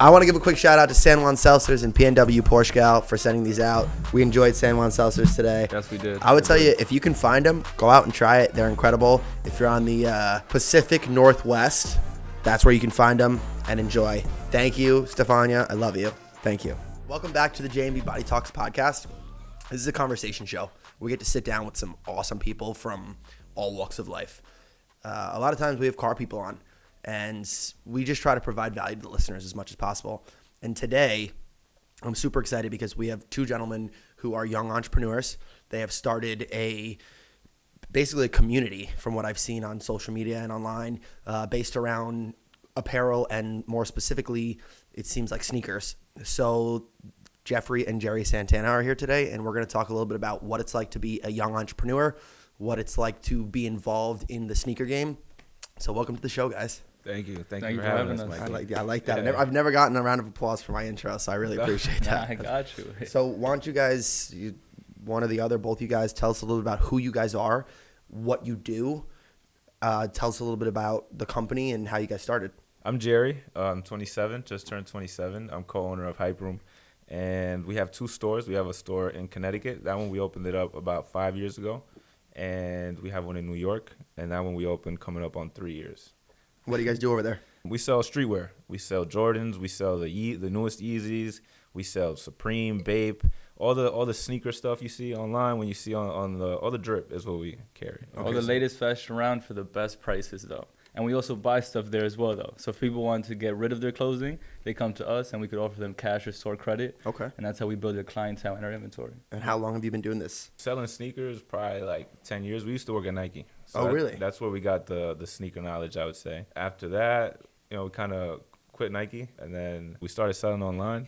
I want to give a quick shout out to San Juan Seltzers and PNW Portugal for sending these out. We enjoyed San Juan Seltzers today. Yes, we did. I would tell you, if you can find them, go out and try it. They're incredible. If you're on the Pacific Northwest, that's where you can find them and enjoy. Thank you, Stefania. I love you. Thank you. Welcome back to the J&B Body Talks podcast. This is a conversation show. We get to sit down with some awesome people from all walks of life. A lot of times we have car people on, and we just try to provide value to the listeners as much as possible. And today, I'm super excited because we have two gentlemen who are young entrepreneurs. They have started basically a community, from what I've seen on social media and online, based around apparel and more specifically, it seems like sneakers. So Jeffrey and Jerry Santana are here today, and we're going to talk a little bit about what it's like to be a young entrepreneur, what it's like to be involved in the sneaker game. So welcome to the show, guys. Thank you for having us, Mike. I like that. Yeah. I've never gotten a round of applause for my intro, so I really appreciate that. I got you. So why don't you guys, one or the other, both you guys, tell us a little bit about who you guys are, what you do. Tell us a little bit about the company and how you guys started. I'm Jerry. I'm 27, just turned 27. I'm co-owner of Hyperoom, and we have two stores. We have a store in Connecticut. That one we opened it up about 5 years ago, and we have one in New York, and that one we opened coming up on 3 years. What do you guys do over there? We sell streetwear. We sell Jordans. We sell the newest Yeezys. We sell Supreme, Bape, all the sneaker stuff you see online. When you see on all the drip is what we carry. All the latest fashion around for the best prices, though. And we also buy stuff there as well, though. So if people want to get rid of their clothing, they come to us, and we could offer them cash or store credit. Okay. And that's how we build a clientele in our inventory. And how long have you been doing this? Selling sneakers, probably like 10 years. We used to work at Nike. So really? That's where we got the sneaker knowledge, I would say. After that, we kind of quit Nike, and then we started selling online.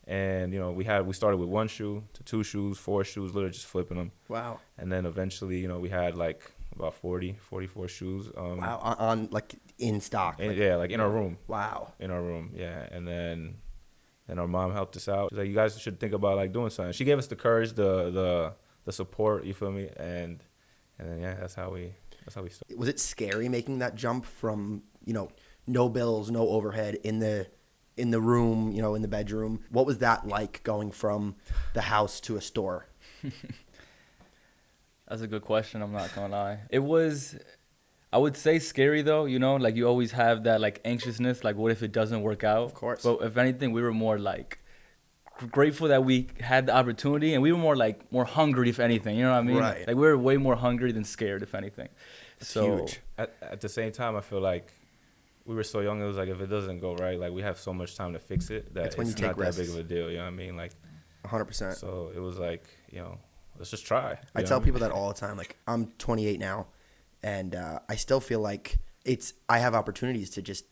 And, we started with 1 shoe to 2 shoes, 4 shoes, literally just flipping them. Wow. And then eventually, we had like about 44 shoes. Wow, on like in stock. Like in our room. Wow. In our room, yeah. And then our mom helped us out. She's like, you guys should think about like doing something. She gave us the courage, the support, you feel me? And then that's how we started. Was it scary making that jump from, no bills, no overhead in the room, in the bedroom? What was that like going from the house to a store? That's a good question. I'm not going to lie. It was, I would say, scary, though. Like you always have that like anxiousness, like what if it doesn't work out? Of course. But if anything, we were more like grateful that we had the opportunity, and we were more hungry, if anything. You know what I mean? Right. Like we were way more hungry than scared, if anything. That's huge. At the same time, I feel like we were so young. It was like, if it doesn't go right, like we have so much time to fix it that when it's you take not risks. that big of a deal. You know what I mean? Like 100%. So it was like, let's just try. I tell people that all the time. Like, I'm 28 now, and I still feel like I have opportunities to just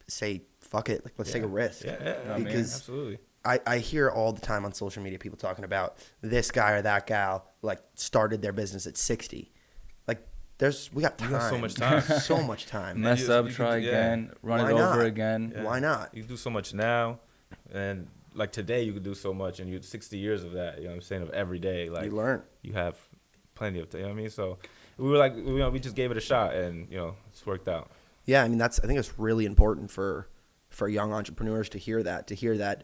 say, fuck it. Like, let's take a risk. Yeah, because absolutely. I hear all the time on social media people talking about this guy or that gal, like, started their business at 60. Like, we got time. You got so much time. So much time. Mess up, try again, run it over again. Yeah. Why not? You can do so much now, and like today you could do so much, and you 60 years of that, of every day. Like, you learn. You have plenty of time, you know what I mean? So we were like, we just gave it a shot, and, it's worked out. Yeah, I mean, I think it's really important for young entrepreneurs to hear that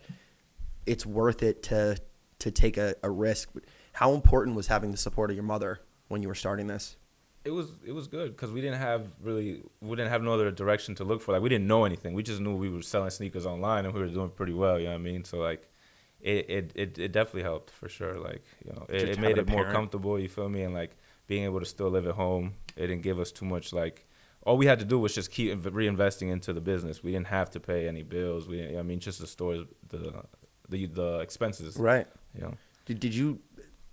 it's worth it to take a risk. How important was having the support of your mother when you were starting this? It was good because we didn't have no other direction to look for. Like, we didn't know anything. We just knew we were selling sneakers online, and we were doing pretty well. You know what I mean? So like, it definitely helped for sure. Like, it made it more comfortable. You feel me? And like being able to still live at home, it didn't give us too much. Like, all we had to do was just keep reinvesting into the business. We didn't have to pay any bills. Just the stores, the expenses. Right. Did you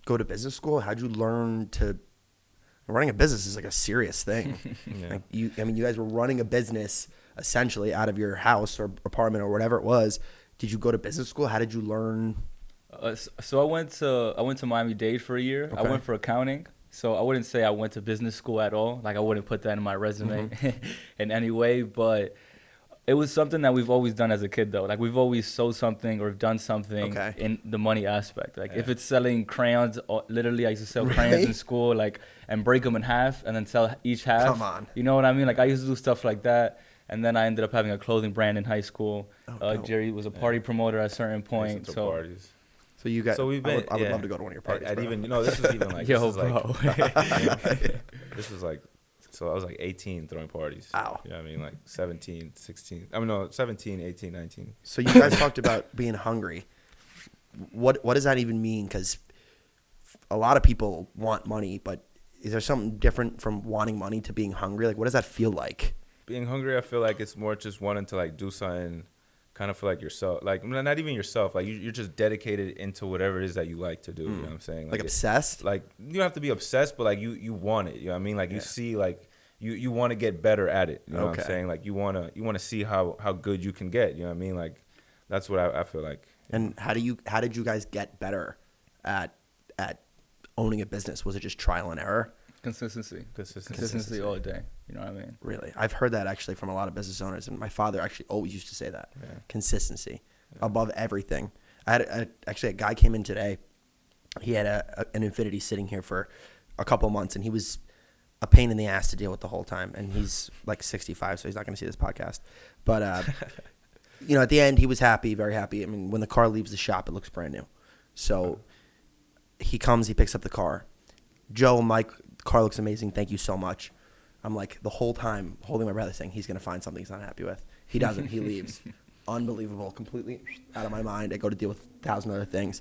go to business school? How'd you learn to? Running a business is like a serious thing. Yeah. Like you guys were running a business essentially out of your house or apartment or whatever it was. Did you go to business school? How did you learn? So I went to Miami-Dade for a year. Okay. I went for accounting. So I wouldn't say I went to business school at all. Like, I wouldn't put that in my resume in any way. But it was something that we've always done as a kid, though. Like, we've always sold something or done something in the money aspect. Like, if it's selling crayons, literally, I used to sell crayons in school, like, and break them in half and then sell each half. Come on. You know what I mean? Like, I used to do stuff like that. And then I ended up having a clothing brand in high school. dope. Jerry was a party promoter at a certain point. So parties. So you got. So we've been. I would love to go to one of your parties. I'd bro. even, this was even like, yo, this is bro. like, this was like, so I was like 18 throwing parties. Wow. You know what I mean? Like 17, 16. I mean, no, 17, 18, 19. So you guys talked about being hungry. What does that even mean? Because a lot of people want money, but is there something different from wanting money to being hungry? Like, what does that feel like? Being hungry, I feel like it's more just wanting to like do something kind of for like yourself. Like, not even yourself. Like, you're just dedicated into whatever it is that you like to do. You know what I'm saying? Like obsessed? Like, you don't have to be obsessed, but like you want it. You know what I mean? Like, you see, like, you want to get better at it. You know what I'm saying? Like, you want to see how good you can get. You know what I mean? Like, that's what I feel like. And how did you guys get better at owning a business? Was it just trial and error? Consistency all day. You know what I mean? Really? I've heard that actually from a lot of business owners, and my father actually always used to say that. Yeah. Consistency above everything. I had actually a guy came in today. He had an Infinity sitting here for a couple months, and he was a pain in the ass to deal with the whole time. And he's like 65, so he's not going to see this podcast. But at the end, he was happy, very happy. I mean, when the car leaves the shop, it looks brand new. So he comes, he picks up the car. Joe, Mike, the car looks amazing. Thank you so much. I'm like the whole time holding my breath saying he's going to find something he's not happy with. He doesn't. He leaves. Unbelievable. Completely out of my mind. I go to deal with 1,000 other things.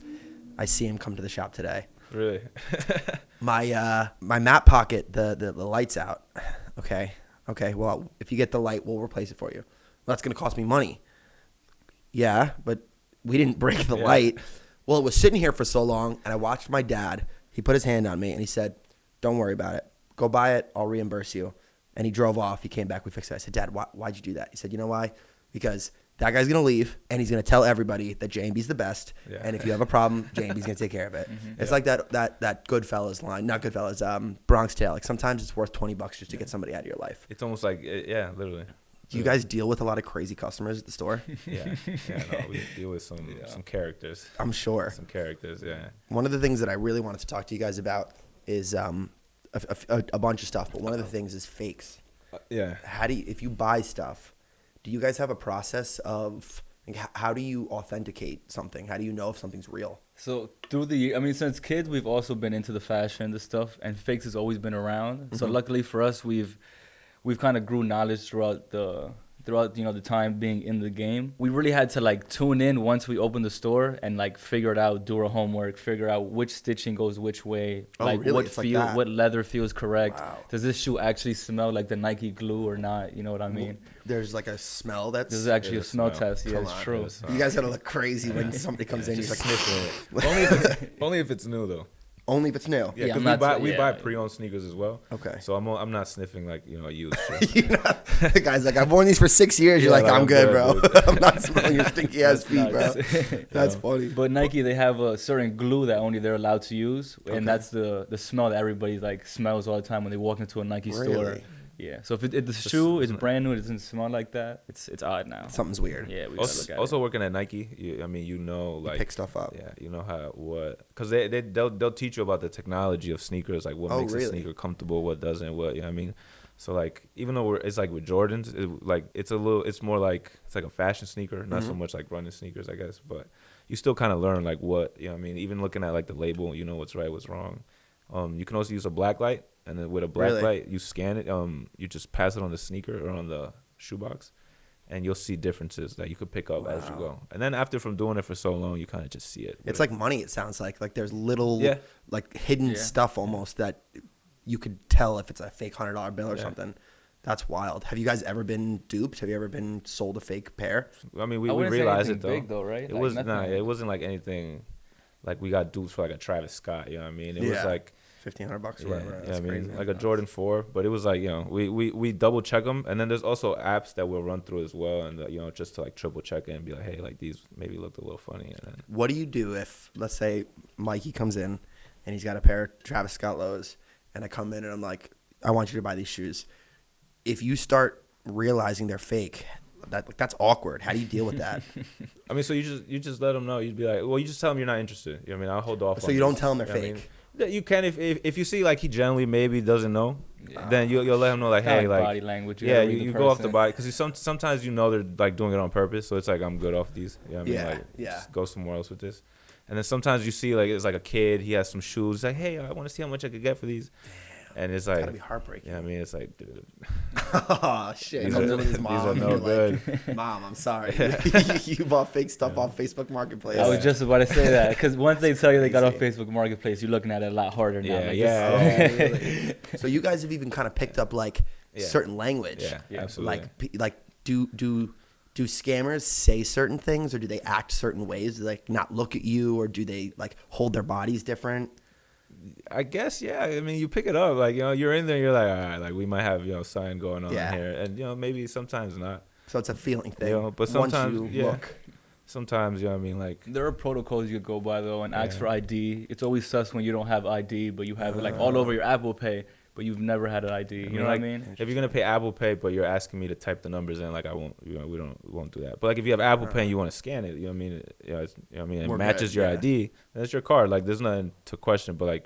I see him come to the shop today. Really? My map pocket, the light's out. Okay. Well, if you get the light, we'll replace it for you. Well, that's going to cost me money. Yeah, but we didn't break the light. Well, it was sitting here for so long, and I watched my dad. He put his hand on me, and he said, don't worry about it. Go buy it. I'll reimburse you. And he drove off. He came back. We fixed it. I said, Dad, why'd you do that? He said, you know why? Because that guy's going to leave, and he's going to tell everybody that J&B's the best. Yeah. And if you have a problem, J&B's going to take care of it. It's like that Goodfellas line. Not Goodfellas, Bronx Tale. Like sometimes it's worth $20 just to get somebody out of your life. It's almost like, literally. Do you guys deal with a lot of crazy customers at the store? Yeah, no, we deal with some characters. I'm sure. Some characters, yeah. One of the things that I really wanted to talk to you guys about is a bunch of stuff, but one of the things is fakes. Yeah. If you buy stuff, do you guys have a process of like, how do you authenticate something? How do you know if something's real? So since kids, we've also been into the fashion, the stuff, and fakes has always been around. Mm-hmm. So luckily for us, we've kind of grew knowledge throughout the time being in the game. We really had to like tune in once we opened the store and like figure it out, do our homework, figure out which stitching goes which way, what leather feels correct. Wow. Does this shoe actually smell like the Nike glue or not? You know what I mean? There's like a smell there's actually a smell test. Yeah, it's true. You guys gotta look crazy when somebody comes in. He's like sniffing it. Only if it's new though. Only if it's new. Yeah, because we buy pre-owned sneakers as well. Okay. So I'm not sniffing like a used shit. The guy's like, I've worn these for 6 years. You're like, I'm good, bro. I'm not smelling your stinky ass feet, bro. That's funny. But Nike, they have a certain glue that only they're allowed to use, and that's the smell that everybody like smells all the time when they walk into a Nike store. Yeah. So if the shoe is brand new, it doesn't smell like that. It's odd now. Something's weird. Yeah. We gotta look at also working at Nike, you pick stuff up. Yeah. You know because they'll teach you about the technology of sneakers, like what makes a sneaker comfortable, what doesn't, what you know what I mean. So like even though it's like with Jordans, it's more like it's like a fashion sneaker, not so much like running sneakers, I guess. But you still kind of learn like what you know what I mean. Even looking at like the label, you know what's right, what's wrong. You can also use a black light. And then with a black light, you scan it. You just pass it on the sneaker or on the shoebox, and you'll see differences that you could pick up as you go. And then after from doing it for so long, you kind of just see it. It's like money. It sounds like there's little like hidden stuff almost that you could tell if it's a fake $100 bill or something. That's wild. Have you guys ever been duped? Have you ever been sold a fake pair? I mean, we realized it though. Big though, right? It wasn't like anything. Like we got duped for like a Travis Scott. You know what I mean? It was like $1,500 or whatever. Yeah, I mean, like a Jordan 4, but it was like, we double check them, and then there's also apps that we'll run through as well, and just to like triple check it and be like, hey, like these maybe looked a little funny. And then, what do you do if, let's say, Mikey comes in and he's got a pair of Travis Scott lows, and I come in and I'm like, I want you to buy these shoes. If you start realizing they're fake, that's awkward. How do you deal with that? I mean, so you just let them know. You'd be like, well, you just tell them you're not interested. You know what I mean? I'll hold off. So you don't tell them they're fake. Yeah, you can if you see like he generally maybe doesn't know, then you'll let him know like, Kinda hey, like body language. yeah, gotta read the you go off the person. body because sometimes they're like doing it on purpose. So it's like I'm good off these. You know what I mean? Yeah, Like yeah. just go somewhere else with this. And then sometimes you see like it's like a kid. He has some shoes. He's like, hey, I want to see how much I could get for these. And it's like, Gotta be heartbreaking. yeah, I mean, it's like, dude, Oh shit! these Comes are, in with his these mom. are and no you're good. like, Mom, I'm sorry. You bought fake stuff off Facebook Marketplace. I was just about to say that because once they tell you they got off Crazy. Facebook Marketplace, you're looking at it a lot harder now. Yeah, Like, yeah. Oh, really? So you guys have even kind of picked up like Yeah. certain language. Yeah, Yeah. absolutely. Like do scammers say certain things, or do they act certain ways? Do they like not look at you, or do they like hold their bodies different? I guess, yeah. I mean, you pick it up. Like, you're in there, you're like, all right, like, we might have, something going on Yeah. here. And, maybe sometimes not. So it's a feeling thing. But sometimes, once you yeah. look. Sometimes, I mean, like, There are protocols you could go by though, and ask Yeah. for ID. It's always sus when you don't have ID, but you have it like all over your Apple Pay, but you've never had an ID. You know what I like, mean? if you're going to pay Apple Pay, but you're asking me to type the numbers in, like, I won't, we won't do that. But, like, if you have Apple Pay and you want to scan it, you know what I mean? It We're matches good, your yeah. ID, then it's your card. Like, there's nothing to question, but, like,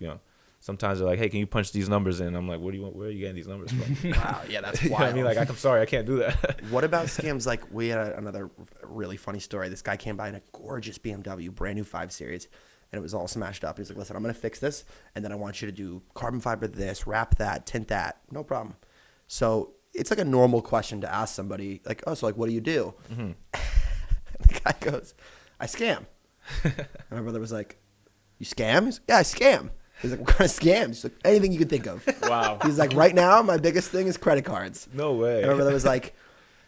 sometimes they're like, hey, can you punch these numbers in? I'm like, what do you want? Where are you getting these numbers from? Wow, yeah, that's You know wild. what I mean? Like, I'm sorry, I can't do that. What about scams? Like we had another really funny story. This guy came by in a gorgeous BMW, brand new 5 Series, and it was all smashed up. He's like, listen, I'm going to fix this, and then I want you to do carbon fiber this, wrap that, tint that. No problem. So it's like a normal question to ask somebody, like, oh, so like, what do you do? Mm-hmm. The guy goes, I scam. And my brother was like, you scam? He's like, yeah, I scam. He's like, what kind of scams? He's like, anything you can think of. Wow. He's like, right now, my biggest thing is credit cards. No way. And my brother was like,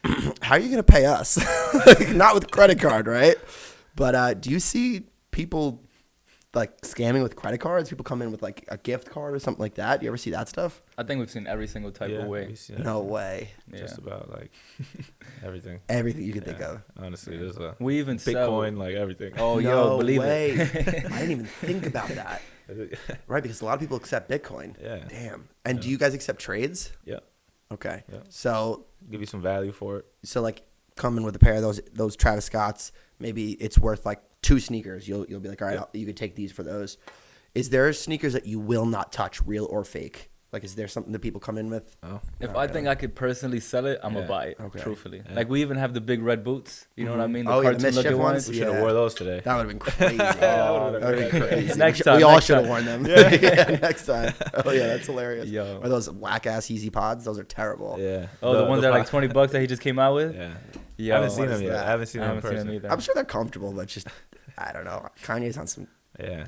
how are you going to pay us? Like, not with credit card, right? But do you see people like scamming with credit cards? People come in with like a gift card or something like that. You ever see that stuff? I think we've seen every single type of way. we see that. No way. Just Yeah. about, like, everything. Everything you can think Yeah. of. Honestly, there's a We even sell. Bitcoin, like, everything. Oh, No yo, believe way. it. I didn't even think about that. Right, because a lot of people accept Bitcoin. Yeah. Damn. And do you guys accept trades? Yeah. Okay. Yeah. So Give you some value for it. like coming with a pair of those Travis Scotts, maybe it's worth like 2 sneakers. You'll be like, all right, you can take these for those. Is there sneakers that you will not touch, real or fake? Like, is there something that people come in with? Oh. If I think I could personally sell it, I'm Yeah. gonna buy it. Okay. Truthfully, Yeah. like we even have the big red boots. You know what I mean? Oh, yeah, the cartoon mischief looking ones? We should have Yeah. wore those today. That would have been crazy. Oh, That would have been crazy. Next we time, we all next should have time. worn them. Yeah, next time. Oh yeah, that's hilarious. Yo. Or those whack ass Easy Pods? Those are terrible. Yeah. Oh, the ones that are like $20 that he just came out with. Yeah. Yo, I haven't seen what them is yet. that? I haven't seen I them in haven't seen person. them either. I'm sure they're comfortable, but just I don't know. Kanye's on some. Yeah.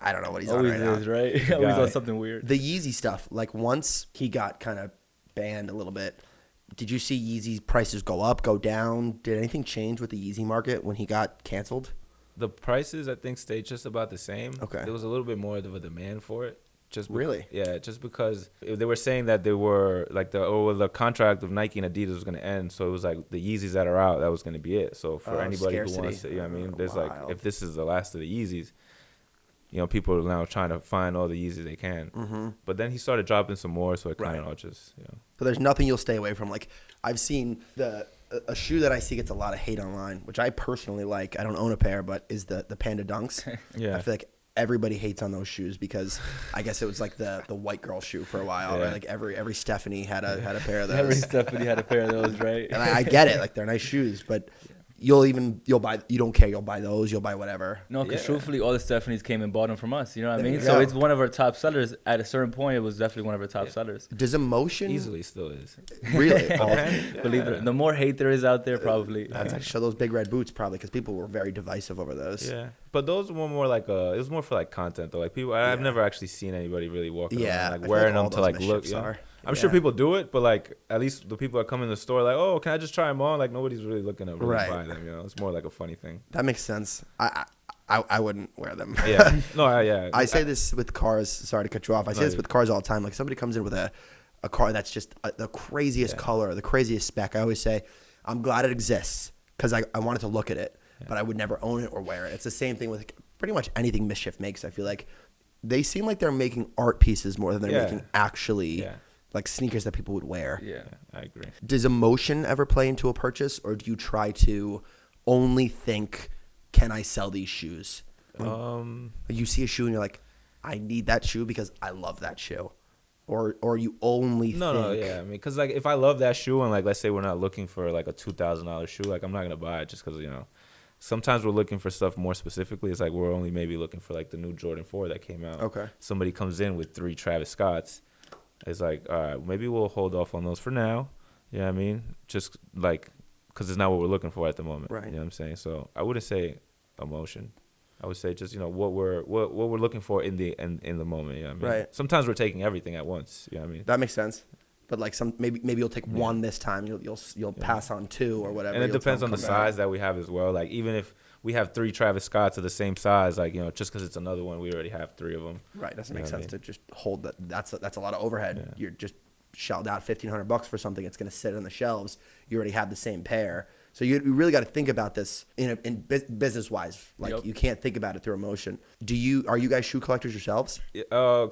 I don't know what he's Always on right is, now. right? Always Guy. on something weird. The Yeezy stuff. Like once he got kind of banned a little bit. Did you see Yeezy's prices go up, go down? Did anything change with the Yeezy market when he got canceled? The prices, I think, stayed just about the same. Okay. There was a little bit more of a demand for it. Really? Yeah, just because they were saying that they were like the contract of Nike and Adidas was going to end, so it was like the Yeezys that are out, that was going to be it. So for anybody scarcity. who wants to, you know what I mean, there's Wild. like if this is the last of the Yeezys, people are now trying to find all the Yeezys they can. Mm-hmm. But then he started dropping some more, so it kind of Right. all just So there's nothing you'll stay away from. Like I've seen a shoe that I see gets a lot of hate online, which I personally like. I don't own a pair, but is the Panda Dunks. Yeah. I feel like everybody hates on those shoes because I guess it was like the white girl shoe for a while. Yeah. Right? Like every Stephanie had a pair of those. Every Stephanie had a pair of those, right? And I get it, like they're nice shoes, but you'll buy. You don't care. You'll buy those. You'll buy whatever. No, because Yeah. truthfully, all the Stephanies came and bought them from us. You know what I There mean? you So go. it's one of our top sellers. At a certain point, it was definitely one of our top sellers. Does emotion easily still is. really? Believe it. The more hate there is out there, probably. That's like show those big red boots probably because people were very divisive over those. Yeah, but those were more like it was more for like content though. Like people, I've Yeah. never actually seen anybody really walking Yeah, I around like feel wearing all them to those like look. mischiefs Yeah. are. I'm sure Yeah. people do it, but like at least the people that come in the store, like, oh, can I just try them on? Like nobody's really looking to really Right. buy them. It's more like a funny thing. That makes sense. I wouldn't wear them. Yeah, no, yeah. I say this with cars. Sorry to cut you off. I say this you- with cars all the time. Like somebody comes in with a car that's just the craziest color, the craziest spec. I always say, I'm glad it exists because I wanted to look at it, but I would never own it or wear it. It's the same thing with pretty much anything Mischief makes. I feel like they seem like they're making art pieces more than they're Yeah. making actually Yeah. like sneakers that people would wear. Yeah. I agree. Does emotion ever play into a purchase, or do you try to only think, can I sell these shoes? You see a shoe and you're like, I need that shoe because I love that shoe, or you only No, think yeah. I mean, because like if I love that shoe and like let's say we're not looking for like a $2,000 shoe, like I'm not gonna buy it just because sometimes we're looking for stuff more specifically. It's like we're only maybe looking for like the new Jordan 4 that came out. Okay. Somebody comes in with 3 Travis Scotts. It's like, all right, maybe we'll hold off on those for now. You know what I mean? Just like, because it's not what we're looking for at the moment. Right. You know what I'm saying? So I wouldn't say emotion. I would say just what we're looking for in the moment. You know what I mean? Right. Sometimes we're taking everything at once. You know what I mean? that makes sense. But like maybe you'll take one this time. You'll pass on 2 or whatever. And it You'll depends tell on the them come back. size that we have as well. Like even if we have 3 Travis Scotts of the same size, like just because it's another one, we already have 3 of them. Right. Doesn't You make know what sense I to just hold that. That's a lot of overhead. Yeah. You're just shelled out $1,500 for something. It's going to sit on the shelves. You already have the same pair. So you really got to think about this in business wise. Like Yep. you can't think about it through emotion. Are you guys shoe collectors yourselves? I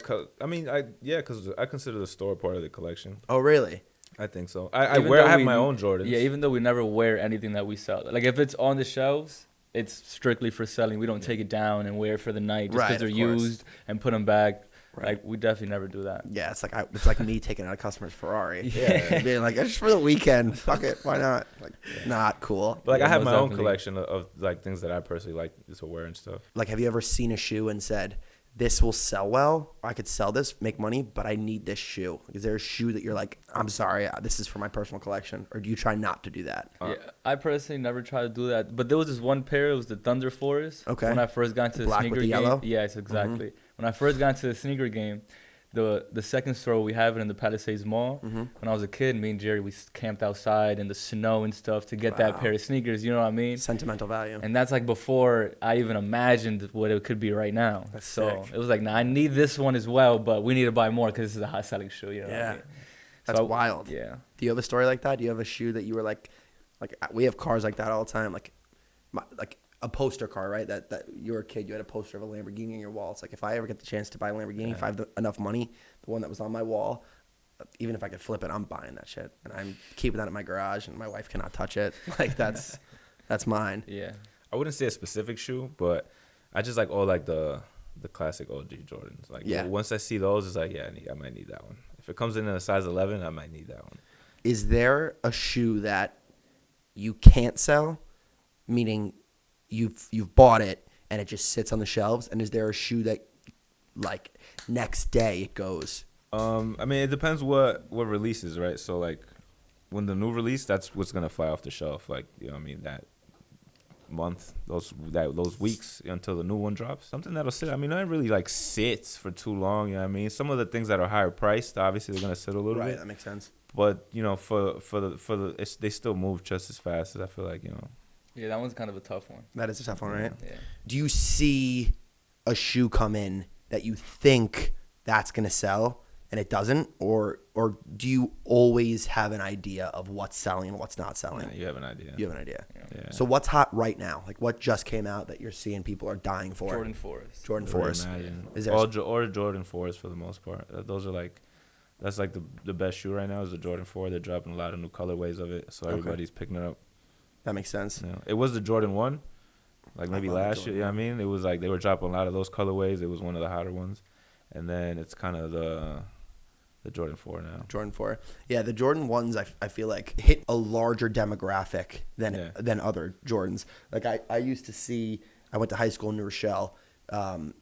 mean, because I consider the store part of the collection. Oh, really? I think so. I Even wear. though I have we- my own Jordans. Yeah, even though we never wear anything that we sell. Like if it's on the shelves, it's strictly for selling. We don't take it down and wear it for the night just Right, because they're of course. used and put them back. Right. Like we definitely never do that. Yeah, it's like me taking out a customer's Ferrari. Yeah. Being like, just for the weekend. Fuck it. Why not? Like, not cool. But like Yeah, I have most my own definitely. collection of like things that I personally like to wear and stuff. Like, have you ever seen a shoe and said, this will sell well, I could sell this, make money, but I need this shoe? Like, is there a shoe that you're like, I'm sorry, this is for my personal collection? Or do you try not to do that? Yeah, I personally never tried to do that. But there was this one pair. It was the Thunder Forest. Okay. When I first got into the Black with sneaker the game. yellow? Yes, exactly. When I first got into the sneaker game, the second store we have it in the Palisades Mall. When I was a kid, me and Jerry we camped outside in the snow and stuff to get that Wow. pair of sneakers. You know what I mean? Sentimental value. And that's like before I even imagined what it could be right now. That's so sick. it was like, nah, I need this one as well, but we need to buy more because this is a hot selling shoe. You know what I Yeah. mean? That's So wild. Yeah. Do you have a story like that? Do you have a shoe that you were like we have cars like that all the time, like a poster car, right? That you were a kid, you had a poster of a Lamborghini in your wall. It's like, if I ever get the chance to buy a Lamborghini, if I have enough money, the one that was on my wall, even if I could flip it, I'm buying that shit, and I'm keeping that in my garage, and my wife cannot touch it. Like that's mine. Yeah. I wouldn't say a specific shoe, but I just like all like the classic OG Jordans. Like Yeah. once I see those, it's like I might need that one. If it comes in a size 11, I might need that one. Is there a shoe that you can't sell, meaning you've bought it and it just sits on the shelves? And is there a shoe that like next day it goes? I mean, it depends what releases, right? So like when the new release, that's what's gonna fly off the shelf. Like what I mean, that month, those weeks until the new one drops. Something that'll sit. I mean, not really like sits for too long. You know what I mean? Some of the things that are higher priced, obviously they're gonna sit a little Right, bit. that makes sense. But they still move just as fast as I feel like Yeah, that one's kind of a tough one. That is a tough one, right? Yeah. Do you see a shoe come in that you think that's gonna sell and it doesn't, or do you always have an idea of what's selling and what's not selling? Yeah, you have an idea. You have an idea. Yeah. So what's hot right now? Like what just came out that you're seeing people are dying for? Jordan Forest. Jordan I would Forest. imagine. Is there or Jordan 4s for the most part. Those are like, that's like the best shoe right now is the Jordan 4. They're dropping a lot of new colorways of it, so Okay. everybody's picking it up. That makes sense. You know, it was the Jordan 1, like maybe love the last Jordan year. Yeah, I mean, it was like they were dropping a lot of those colorways. It was one of the hotter ones, and then it's kind of the Jordan 4 now. Jordan 4. Yeah, the Jordan 1s I feel like hit a larger demographic than other Jordans. Like I used to see, I went to high school in New Rochelle,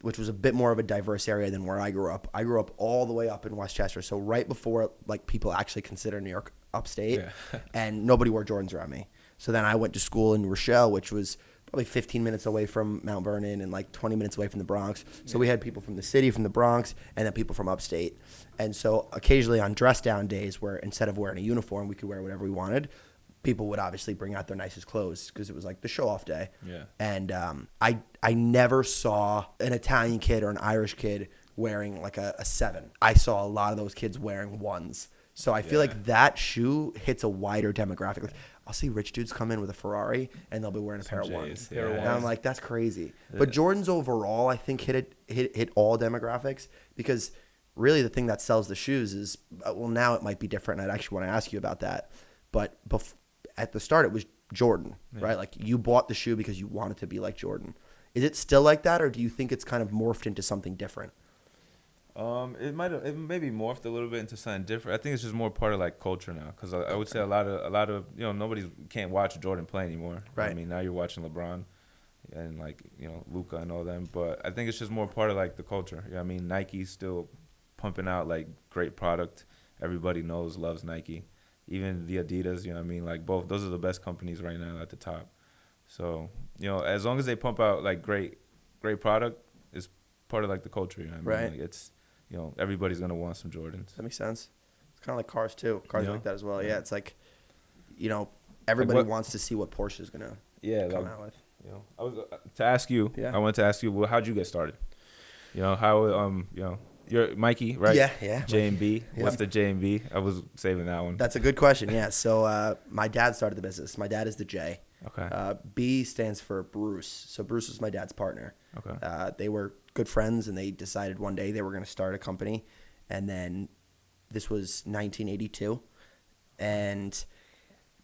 which was a bit more of a diverse area than where I grew up. I grew up all the way up in Westchester, so right before like people actually consider New York upstate, and nobody wore Jordans around me. So then I went to school in New Rochelle, which was probably 15 minutes away from Mount Vernon and like 20 minutes away from the Bronx. So we had people from the city, from the Bronx, and then people from upstate. And so occasionally on dress down days where instead of wearing a uniform, we could wear whatever we wanted, people would obviously bring out their nicest clothes because it was like the show off day. Yeah. And I never saw an Italian kid or an Irish kid wearing like a 7. I saw a lot of those kids wearing 1s. So I feel like that shoe hits a wider demographic. Like, I'll see rich dudes come in with a Ferrari and they'll be wearing a pair of 1s. Yeah. And I'm like, that's crazy. But Jordans overall, I think hit all demographics because really the thing that sells the shoes is, well, now it might be different. And I'd actually want to ask you about that. But at the start, it was Jordan, right? Like you bought the shoe because you wanted to be like Jordan. Is it still like that, or do you think it's kind of morphed into something different? It maybe morphed a little bit into something different. I think it's just more part of like culture now, because I would say a lot of nobody can't watch Jordan play anymore. Right. I mean, now you're watching LeBron and like Luka and all them, but I think it's just more part of like the culture. I mean, Nike's still pumping out like great product. Everybody loves Nike, even the Adidas. You know what I mean? Like both, those are the best companies right now at the top. So as long as they pump out like great product, it's part of like the culture. You know what I mean? Right. Like it's everybody's gonna want some Jordans. That makes sense. It's kind of like cars too. Cars are like that as well. Yeah. Yeah, it's like, everybody Like wants to see what Porsche's gonna come out with. I was to ask you. Yeah. I wanted to ask you, well, how'd you get started? How you're Mikey, right? Yeah. J&B. Yep. What's the J&B? I was saving that one. That's a good question. Yeah. So my dad started the business. My dad is the J. Okay. B stands for Bruce. So Bruce was my dad's partner. Okay. They were good friends, and they decided one day they were going to start a company. And then this was 1982, and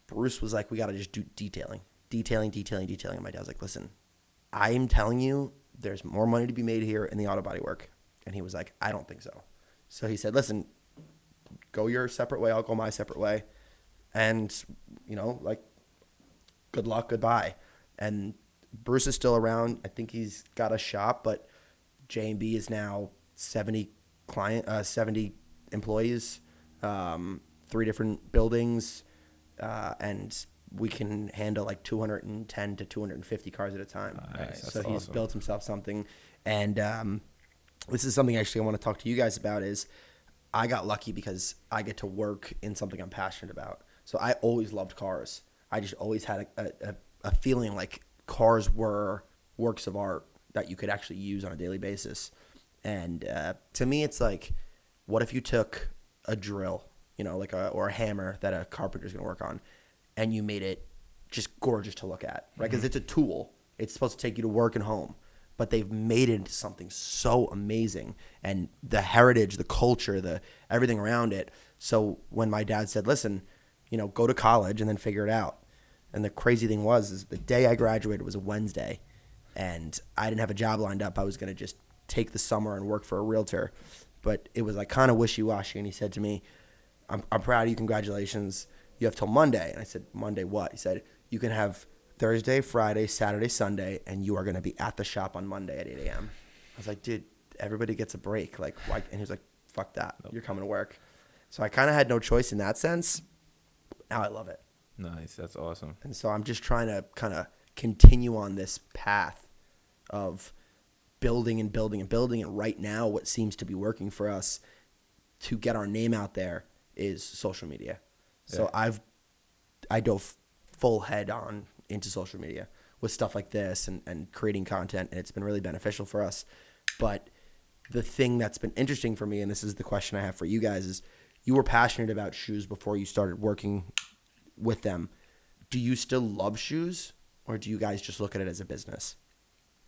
Bruce was like, "We got to just do detailing." And my dad was like, "Listen, I'm telling you, there's more money to be made here in the auto body work." And he was like, "I don't think so." So he said, "Listen, go your separate way. I'll go my separate way. And, good luck, goodbye." And Bruce is still around. I think he's got a shop, but J&B is now 70 employees, 3 different buildings, and we can handle like 210 to 250 cars at a time. Nice. So That's he's awesome. built himself something. And this is something actually I want to talk to you guys about. Is I got lucky because I get to work in something I'm passionate about. So I always loved cars. I just always had a feeling like cars were works of art that you could actually use on a daily basis. And to me, it's like, what if you took a drill, or a hammer that a carpenter's going to work on, and you made it just gorgeous to look at, right? Because it's a tool. It's supposed to take you to work and home. But they've made it into something so amazing. And the heritage, the culture, everything around it. So when my dad said, "Listen, go to college and then figure it out." And the crazy thing is the day I graduated was a Wednesday, and I didn't have a job lined up. I was going to just take the summer and work for a realtor. But it was like kind of wishy-washy. And he said to me, I'm proud of you. Congratulations. You have till Monday. And I said, "Monday what?" He said, "You can have Thursday, Friday, Saturday, Sunday, and you are going to be at the shop on Monday at 8 a.m. I was like, "Dude, everybody gets a break. Like, why?" And he was like, "Fuck that. You're coming to work." So I kind of had no choice in that sense. Now I love it. Nice. That's awesome. And so I'm just trying to kind of continue on this path of building and building and building. And right now, what seems to be working for us to get our name out there is social media. So I dove full head on into social media with stuff like this and creating content, and it's been really beneficial for us. But the thing that's been interesting for me, and this is the question I have for you guys, is you were passionate about shoes before you started working with them. Do you still love shoes, or do you guys just look at it as a business?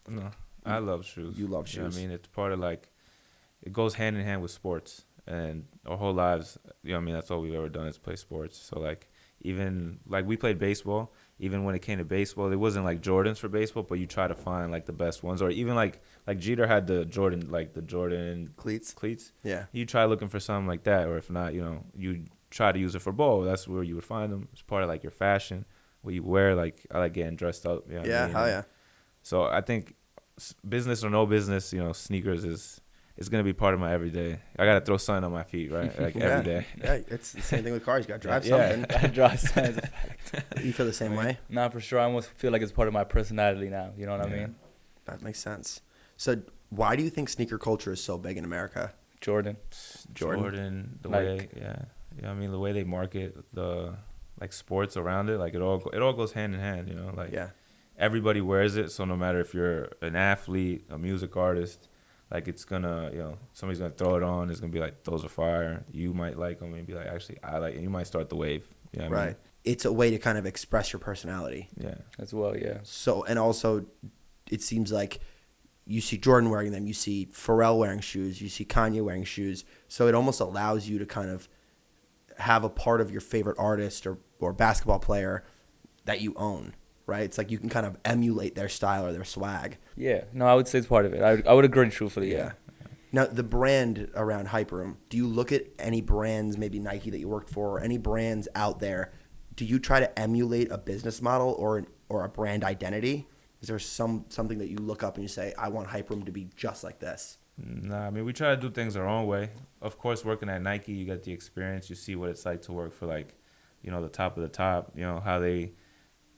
No, I love shoes. You love shoes. I mean, it's part of it goes hand in hand with sports, and our whole lives, that's all we've ever done is play sports. So even we played baseball. Even when it came to baseball, it wasn't like Jordans for baseball, but you try to find the best ones, or even like Jeter had the Jordan cleats. Yeah. You try looking for something like that, or if not, you try to use it for ball. That's where you would find them. It's part of your fashion, what you wear. I like getting dressed up. You know what I mean? Hell yeah. So I think business or no business, sneakers is gonna be part of my everyday. I gotta throw something on my feet, right? Every day. Yeah, it's the same thing with cars. You gotta drive Yeah. something. I drive signs. You feel the same way? Nah, for sure. I almost feel like it's part of my personality now. You know what I Yeah. mean? That makes sense. So why do you think sneaker culture is so big in America? Jordan. Jordan, the Like- way, I mean, the way they market the sports around it, it all goes hand in hand. Yeah. Everybody wears it, so no matter if you're an athlete, a music artist, it's gonna, somebody's gonna throw it on. It's gonna be those are fire. You might like them and be like, actually, I like it. You might start the wave. You know what I mean? It's a way to kind of express your personality. Yeah. As well, yeah. So, and also, it seems like you see Jordan wearing them, you see Pharrell wearing shoes, you see Kanye wearing shoes. So it almost allows you to kind of have a part of your favorite artist or basketball player that you own, right? It's like you can kind of emulate their style or their swag. Yeah. No, I would say it's part of it. I would agree truthfully, yeah. Now, the brand around Hyperoom, do you look at any brands, maybe Nike that you worked for, or any brands out there? Do you try to emulate a business model or a brand identity? Is there something that you look up and you say, I want Hyperoom to be just like this? Nah, I mean, we try to do things our own way. Of course, working at Nike, you get the experience. You see what it's like to work for, like, you know, the top of the top, you know, how they,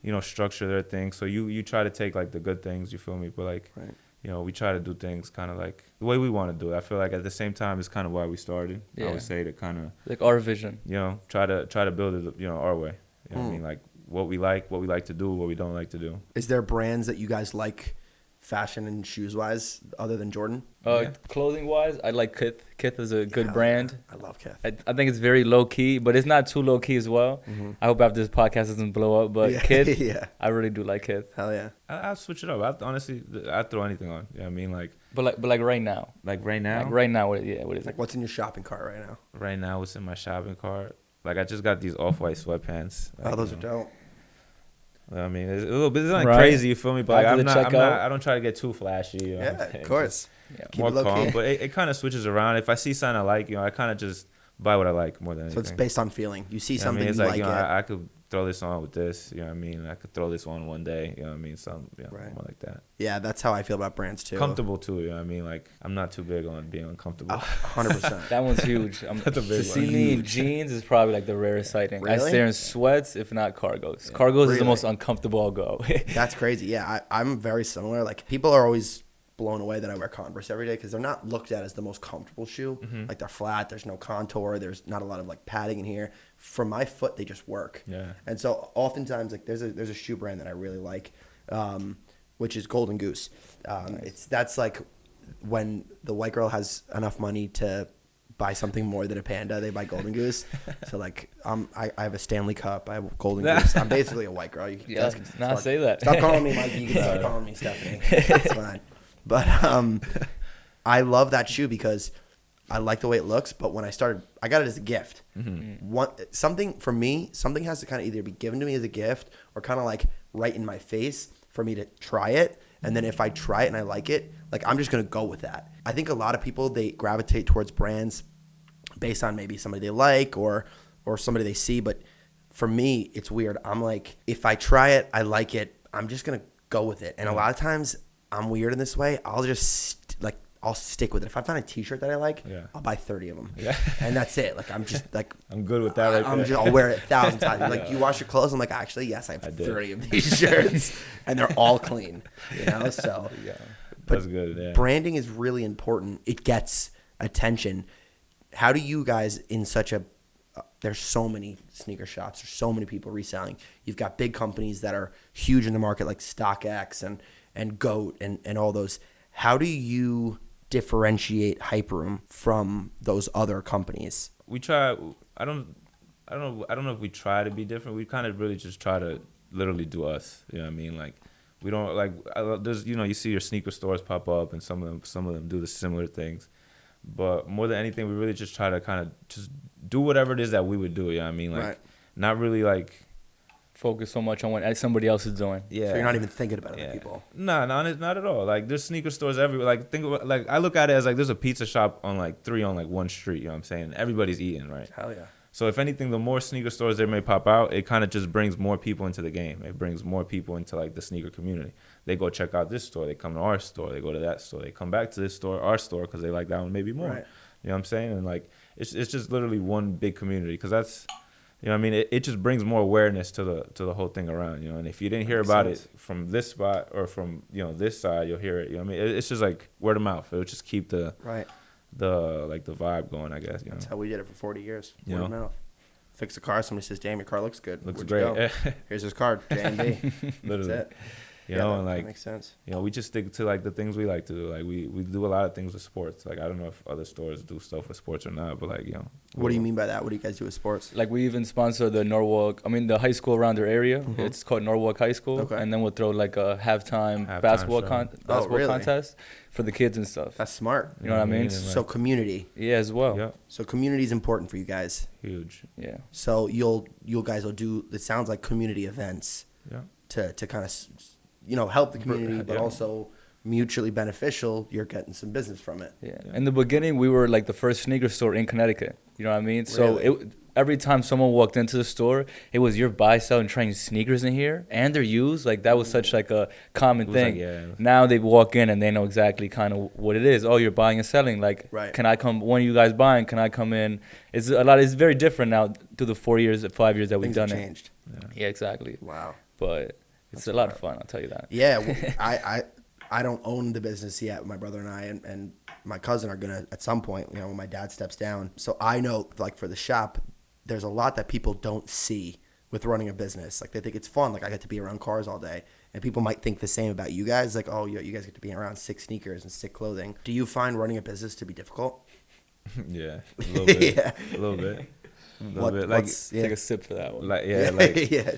you know, structure their things. So you try to take, like, the good things, you feel me? But, like, right. You know, we try to do things kind of like the way we want to do it. I feel like at the same time, it's kind of why we started. Yeah. I would say to kind of, like our vision. you know, try to build it, you know, our way. You know what I mean? Like what we like to do, what we don't like to do. Is there brands that you guys like fashion and shoes wise other than Jordan? Clothing wise, I like Kith. Kith is a good brand. I love Kith. I think it's very low key, but it's not too low key as well. Mm-hmm. I hope after this podcast doesn't blow up, but Kith, yeah. I really do like Kith. Hell yeah. I'll switch it up. Honestly, I'd throw anything on. You know what I mean? Like, But like right now. like right now? Like right now, what is Like it? what's in your shopping cart right now? Right now, what's in my shopping cart? Like, I just got these off-white sweatpants. Like, Oh, those you are know. dope. I mean, it's a little bit. It's not Right. crazy, you feel me? But like, After the checkout. I don't try to get too flashy. You know what I'm Yeah, saying? of course. Yeah. Keep More it low calm, key. but it kind of switches around. If I see something I like, you know, I kind of just buy what I like more than So anything. it's based on feeling. You see You know what I something, mean? It's you like, like you know, it. I could throw this on with this. You know what I mean? I could throw this on one day. You know what I mean? Something, you know, Right. more like that. Yeah, that's how I feel about brands too. Comfortable too. You know what I mean? Like, I'm not too big on being uncomfortable. 100%. That one's huge. That's a big to one. see me in jeans is probably like the rarest sighting. I Really? stare in sweats, if not cargos. Cargos is Really? the most uncomfortable I'll go. That's crazy. Yeah, I'm very similar. Like people are always blown away that I wear Converse every day because they're not looked at as the most comfortable shoe. Mm-hmm. Like they're flat. There's no contour. There's not a lot of like padding in here. For my foot, they just work. Yeah. And so oftentimes, like there's a shoe brand that I really like, which is Golden Goose. That's like when the white girl has enough money to buy something more than a panda, they buy Golden Goose. So like I have a Stanley Cup. I have Golden Goose. I'm basically a white girl. You guys can not say that. Stop calling me Mikey. You can start calling me Stephanie. It's fine. But I love that shoe because I like the way it looks. But when I got it as a gift. Mm-hmm. Something has to kind of either be given to me as a gift or kind of like right in my face for me to try it. And then if I try it and I like it, like I'm just going to go with that. I think a lot of people, they gravitate towards brands based on maybe somebody they like or somebody they see. But for me, it's weird. I'm like, if I try it, I like it, I'm just going to go with it. And a lot of times I'm weird in this way. I'll just I'll stick with it. If I find a T-shirt that I like, I'll buy 30 of them. Yeah. And that's it. Like I'm just like I'm good with that. I'll wear it 1,000 times. Like you wash your clothes, I'm like, actually, yes, I have 30 of these shirts, and they're all clean. You know, so Yeah. But That's good. Yeah. branding is really important. It gets attention. How do you guys in such a there's so many sneaker shops. There's so many people reselling. You've got big companies that are huge in the market like StockX and GOAT and all those. How do you differentiate Hyperoom from those other companies? We try. I don't know if we try to be different. We kind of really just try to literally do us. You know what I mean? Like we don't like. There's you see your sneaker stores pop up, and some of them do the similar things. But more than anything, we really just try to kind of just do whatever it is that we would do. You know what I mean? Like not really like focus so much on what somebody else is doing. Yeah. So you're not even thinking about other people. No, not at all. Like there's sneaker stores everywhere. Like think about like I look at it as like there's a pizza shop on like 3 on like one street. You know what I'm saying? Everybody's eating, right? Hell yeah. So if anything, the more sneaker stores there may pop out, it kind of just brings more people into the game. It brings more people into like the sneaker community. They go check out this store. They come to our store. They go to that store. They come back to this store, our store, because they like that one maybe more. Right. You know what I'm saying? And like it's just literally one big community because that's. You know what I mean? It just brings more awareness to the whole thing around, you know. And if you didn't hear about it from this spot or from, this side, you'll hear it. You know what I mean? It's just like word of mouth. It'll just keep the vibe going, I guess. You know? That's how we did it for 40 years. You Word of know? mouth. Fix the car. Somebody says, damn, your car looks good. Looks Where'd you great. go? Here's his card. J&B. Literally. That's it. You know, and that like makes sense. we just stick to like the things we like to do. Like we do a lot of things with sports. Like I don't know if other stores do stuff with sports or not, but like What do you mean by that? What do you guys do with sports? Like we even sponsor the the high school around their area. Mm-hmm. It's called Norwalk High School. Okay. And then we'll throw like a halftime show. basketball Really? contest for the kids and stuff. That's smart. You know what I mean? So community. Yeah, as well. Yeah, So community is important for you guys. huge. Yeah. So you guys will do, it sounds like community events Yeah. to kind of, help the community, but Yeah. also mutually beneficial. You're getting some business from it. Yeah. In the beginning, we were like the first sneaker store in Connecticut. You know what I mean? So Really? every time someone walked into the store, it was your buy, sell, and trade sneakers in here, and they're used. Like that was such like a common thing. Now they walk in and they know exactly kind of what it is. Oh, you're buying and selling. Like, can I come? One of you guys buying? Can I come in? It's a lot. It's very different now through the 5 years that we've done it. Changed. Yeah, exactly. Wow. But it's a lot of fun. I'll tell you that. Yeah, well, I don't own the business yet. My brother and I and my cousin are gonna at some point. You know, when my dad steps down. So I know, like for the shop, there's a lot that people don't see with running a business. Like they think it's fun. Like I get to be around cars all day, and people might think the same about you guys. Like, oh, you guys get to be around sick sneakers and sick clothing. Do you find running a business to be difficult? Yeah, a little bit. Yeah. A little bit. Like take a sip for that one. Like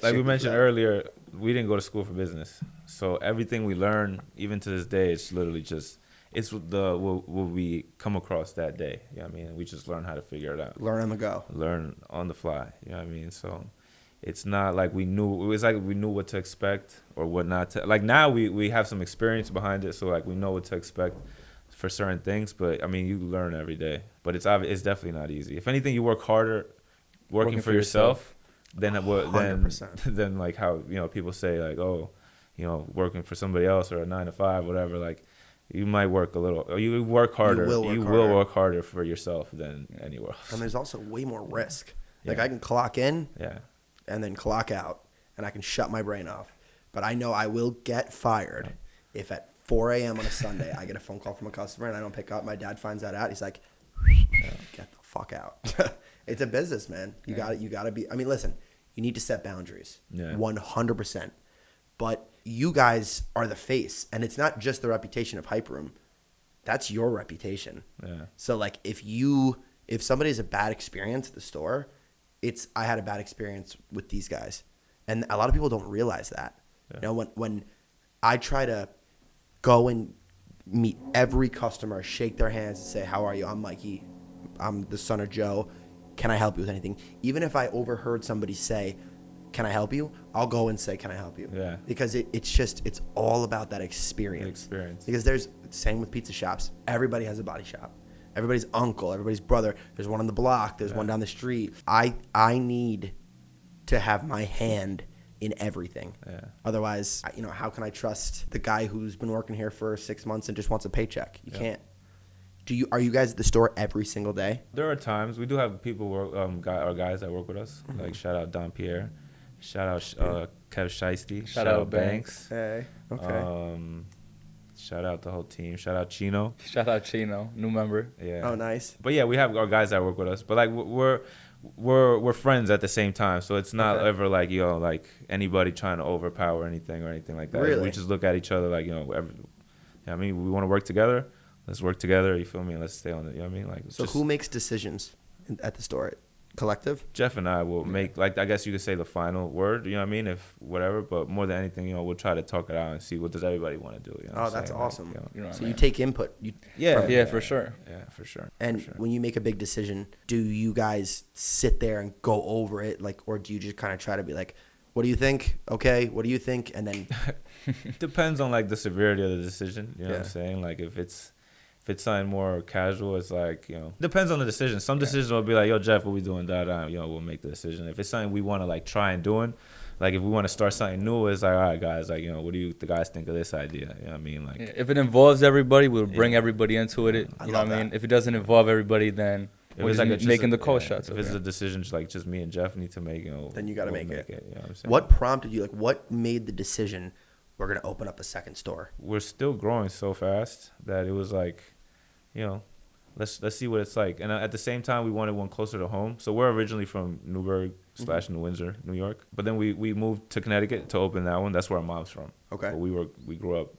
like we mentioned earlier, we didn't go to school for business, so everything we learn, even to this day, it's literally just what we come across that day. You know what I mean? We just learn how to figure it out. Learn on the go. Learn on the fly. You know what I mean? So it's not like we knew. It was like we knew what to expect or what not to. Like now we have some experience behind it, so like we know what to expect for certain things. But I mean, you learn every day. But it's definitely not easy. If anything, you work harder working for yourself than like how, you know, people say like, oh, you know, working for somebody else or a 9 to 5, whatever. Like you might work a little, or you work harder. You will work harder for yourself than anywhere else. And there's also way more risk. Like I can clock in, and then clock out, and I can shut my brain off. But I know I will get fired if at 4 a.m. on a Sunday I get a phone call from a customer and I don't pick up. My dad finds that out. He's like, get the fuck out. It's a business, man. You gotta be. I mean, listen, you need to set boundaries. 100%. But you guys are the face, and it's not just the reputation of Hyperoom. That's your reputation. Yeah. So like, if somebody has a bad experience at the store, I had a bad experience with these guys, and a lot of people don't realize that. Yeah. You know, when I try to go and meet every customer, shake their hands, and say, "How are you? I'm Mikey. I'm the son of Joe. Can I help you with anything?" Even if I overheard somebody say, "Can I help you?" I'll go and say, "Can I help you?" Yeah. Because it's all about that experience. Because same with pizza shops. Everybody has a body shop. Everybody's uncle, everybody's brother. There's one on the block. There's one down the street. I need to have my hand in everything. Yeah. Otherwise, you know, how can I trust the guy who's been working here for 6 months and just wants a paycheck? You can't. Are you guys at the store every single day? There are times we do have people guys that work with us. Mm-hmm. Like shout out Don Pierre, shout out Kev Shiesty, shout out Banks. Hey, okay. Shout out the whole team. Shout out Chino. Shout out Chino, new member. Yeah. Oh, nice. But yeah, we have our guys that work with us. But like we're friends at the same time, so it's not ever like, you know, like anybody trying to overpower anything or anything like that. Really? We just look at each other like, you know, I mean, we want to work together. Let's work together, you feel me? Let's stay on it, you know what I mean? Like, so who makes decisions at the store? Collective? Jeff and I will make, like, I guess you could say the final word, you know what I mean? If whatever, but more than anything, you know, we'll try to talk it out and see what does everybody want to do. You know that's awesome. Like, you know so you take input. For sure. Yeah, for sure. And when you make a big decision, do you guys sit there and go over it, like, or do you just kind of try to be like, what do you think? Okay, what do you think? And then depends on like the severity of the decision. You know what I'm saying? Like if it's something more casual, it's like, you know, depends on the decision. Some decisions will be like, yo, Jeff, what we doing? You know, we'll make the decision. If it's something we want to like try and doing, like if we want to start something new, it's like, all right, guys, like, you know, what do the guys think of this idea? You know what I mean? Like, if it involves everybody, we'll bring everybody into it. You know what I mean? If it doesn't involve everybody, then we're just making the call shots. If it's a decision just me and Jeff need to make, you know, then you got to make it. You know what I'm saying? What prompted you? Like, what made the decision we're going to open up a second store? We're still growing so fast that it was like, you know, let's see what it's like. And at the same time, we wanted one closer to home. So we're originally from Newburgh / New Windsor, New York. But then we moved to Connecticut to open that one. That's where our mom's from. Okay. But we grew up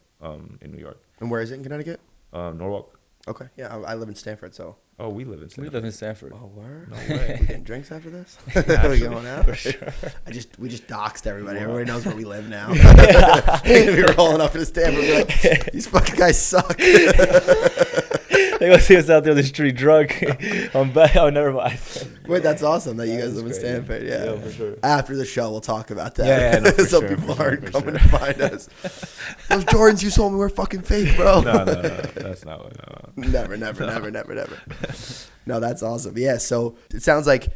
in New York. And where is it in Connecticut? Norwalk. Okay. Yeah, I live in Stanford, so. Oh, we live in Stanford. We live in Stanford. Oh, word? No way. We getting drinks after this? Are we going out? For sure. We just doxed everybody. Wow. Everybody knows where we live now. We were rolling up in Stanford. We're like, these fucking guys suck. They gonna see us out there on the street drunk. I'm back. Oh, never mind. Wait, that's awesome that you That guys is live in crazy. Stanford. Yeah. Yeah, for sure. After the show, we'll talk about that. Yeah, no, for so sure, people for aren't sure, coming for to find us. Those Jordans you sold me were fucking fake, bro. No, that's not what. Never. No, that's awesome. Yeah, so it sounds like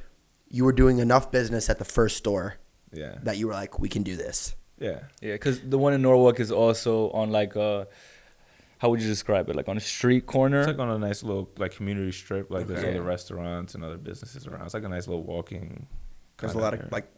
you were doing enough business at the first store Yeah. that you were like, we can do this. Yeah. Yeah, because the one in Norwalk is also on like how would you describe it? Like on a street corner. It's like on a nice little like community strip. Like there's Okay. other restaurants and other businesses around. It's like a nice little walking. There's a kinda lot of area. like,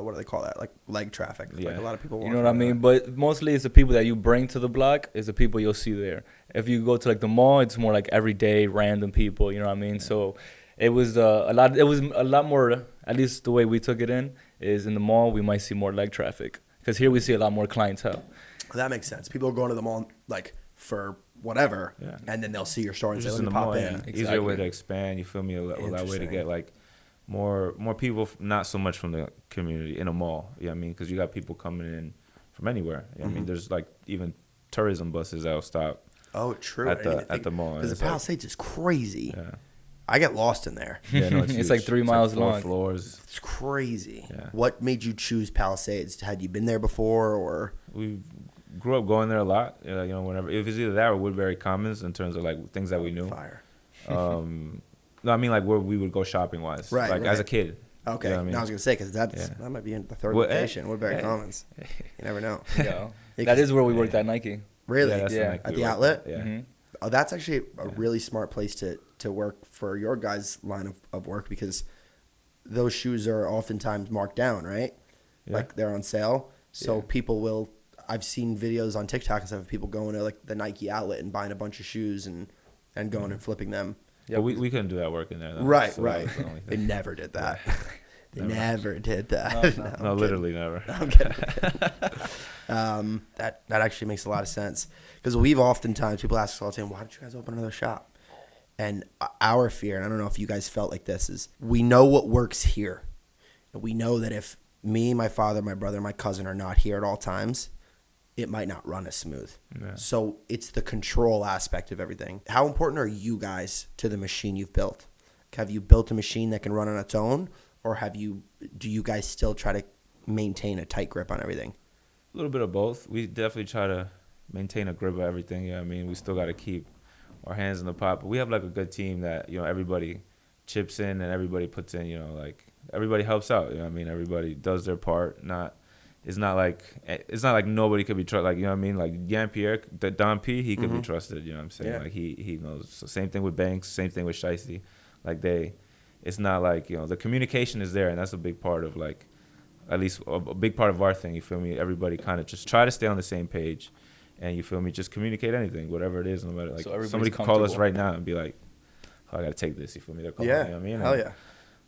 what do they call that? Like leg traffic. Like Yeah. a lot of people. You know what I mean? But mostly it's the people that you bring to the block is the people you'll see there. If you go to like the mall, it's more like everyday random people. You know what I mean? Yeah. So it was a lot. It was a lot more. At least the way we took it in is in the mall we might see more leg traffic because here we see a lot more clientele. That makes sense. People are going to the mall like for whatever, Yeah. and then they'll see your store and say, Just let in me the pop mall, in. yeah. Easier way Exactly. to expand. You feel me? A lot way to Interesting. get like more people, not so much from the community in a mall. You know what I mean? Because you got people coming in from anywhere. You know what I mean? There's like even tourism buses that'll stop Oh, true. at the mall. and Because it's the like- Palisades is crazy. yeah. I get lost in there. Yeah, no, It's huge. like 3 miles 4 long. floors. It's crazy. Yeah. What made you choose Palisades? Had you been there before, or We grew up going there a lot. You know, whenever it was either that or Woodbury Commons in terms of like things that we knew. fire? No, I mean like where we would go shopping wise. Right, Like right. as a kid. Okay, You know what I mean? I was gonna say because Yeah. that might be in the third Well, location, Woodbury hey. Commons. You never know. Yeah, Yeah, that 'cause- is where we worked at Nike. Really? Yeah, that's Yeah. Nike At we the worked outlet? Yeah. Mhm. Oh, that's actually a really smart place to work for your guys' line of work because those shoes are oftentimes marked down, right? Yeah. Like they're on sale. So Yeah. people will. I've seen videos on TikTok and stuff of people going to like the Nike outlet and buying a bunch of shoes and going and flipping them. Yeah, we couldn't do that work in there. Though, Right, so that right. was the only They thing. never did that. They Never. never did that. No, No, no. No, I'm kidding. literally never. I'm kidding. That actually makes a lot of sense because we've oftentimes people ask us all the time, why don't you guys open another shop? And our fear, and I don't know if you guys felt like this, is we know what works here. And we know that if me, my father, my brother, my cousin are not here at all times, it might not run as smooth. Yeah. So it's the control aspect of everything. How important are you guys to the machine you've built? Have you built a machine that can run on its own, or do you guys still try to maintain a tight grip on everything? A little bit of both. We definitely try to maintain a grip of everything. You know what I mean? We still got to keep our hands in the pot. But we have like a good team that, you know, everybody chips in and everybody puts in, you know, like everybody helps out. You know what I mean? Everybody does their part. It's not like nobody could be trusted. Like, you know what I mean? Like Yan Pierre, Don P, he could be trusted. You know what I'm saying? Yeah. Like he knows. So same thing with Banks. Same thing with Shiesty. Like it's not like, you know, the communication is there, and that's a big part of like, at least a big part of our thing. You feel me? Everybody kind of just try to stay on the same page, and you feel me? Just communicate anything, whatever it is, no matter like So everybody's somebody could call us comfortable. right now and be like, oh, I gotta take this. You feel me? They're calling, Yeah. you know what I mean? Hell And- yeah.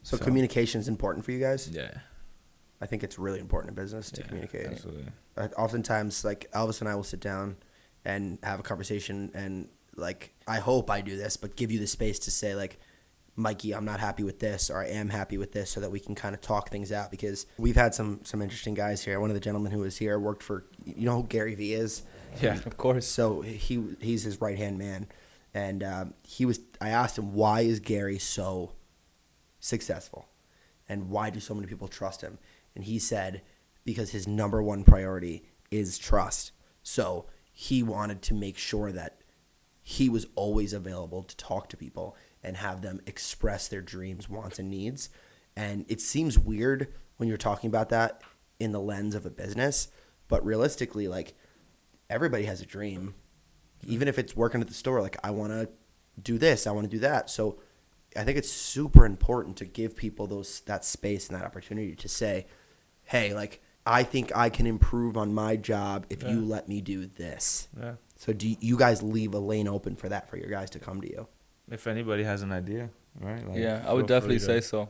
So so- communication is important for you guys? Yeah. I think it's really important in business to Yeah, communicate. Absolutely. Oftentimes, like Elvis and I will sit down and have a conversation, and like I hope I do this, but give you the space to say like, Mikey, I'm not happy with this, or I am happy with this, so that we can kind of talk things out. Because we've had some interesting guys here. One of the gentlemen who was here worked for, you know who Gary Vee is? Yeah, of course. So he's his right hand man, and I asked him, why is Gary so successful, and why do so many people trust him? And he said because his number one priority is trust. So he wanted to make sure that he was always available to talk to people and have them express their dreams, wants, and needs. And it seems weird when you're talking about that in the lens of a business, but realistically, like, everybody has a dream, even if it's working at the store. Like, I want to do this, I want to do that. So I think it's super important to give people that space and that opportunity to say, hey, like, I think I can improve on my job if you let me do this. Yeah. So do you guys leave a lane open for that, for your guys to come to you? If anybody has an idea, right? Like, Yeah, I feel would definitely free say to- so.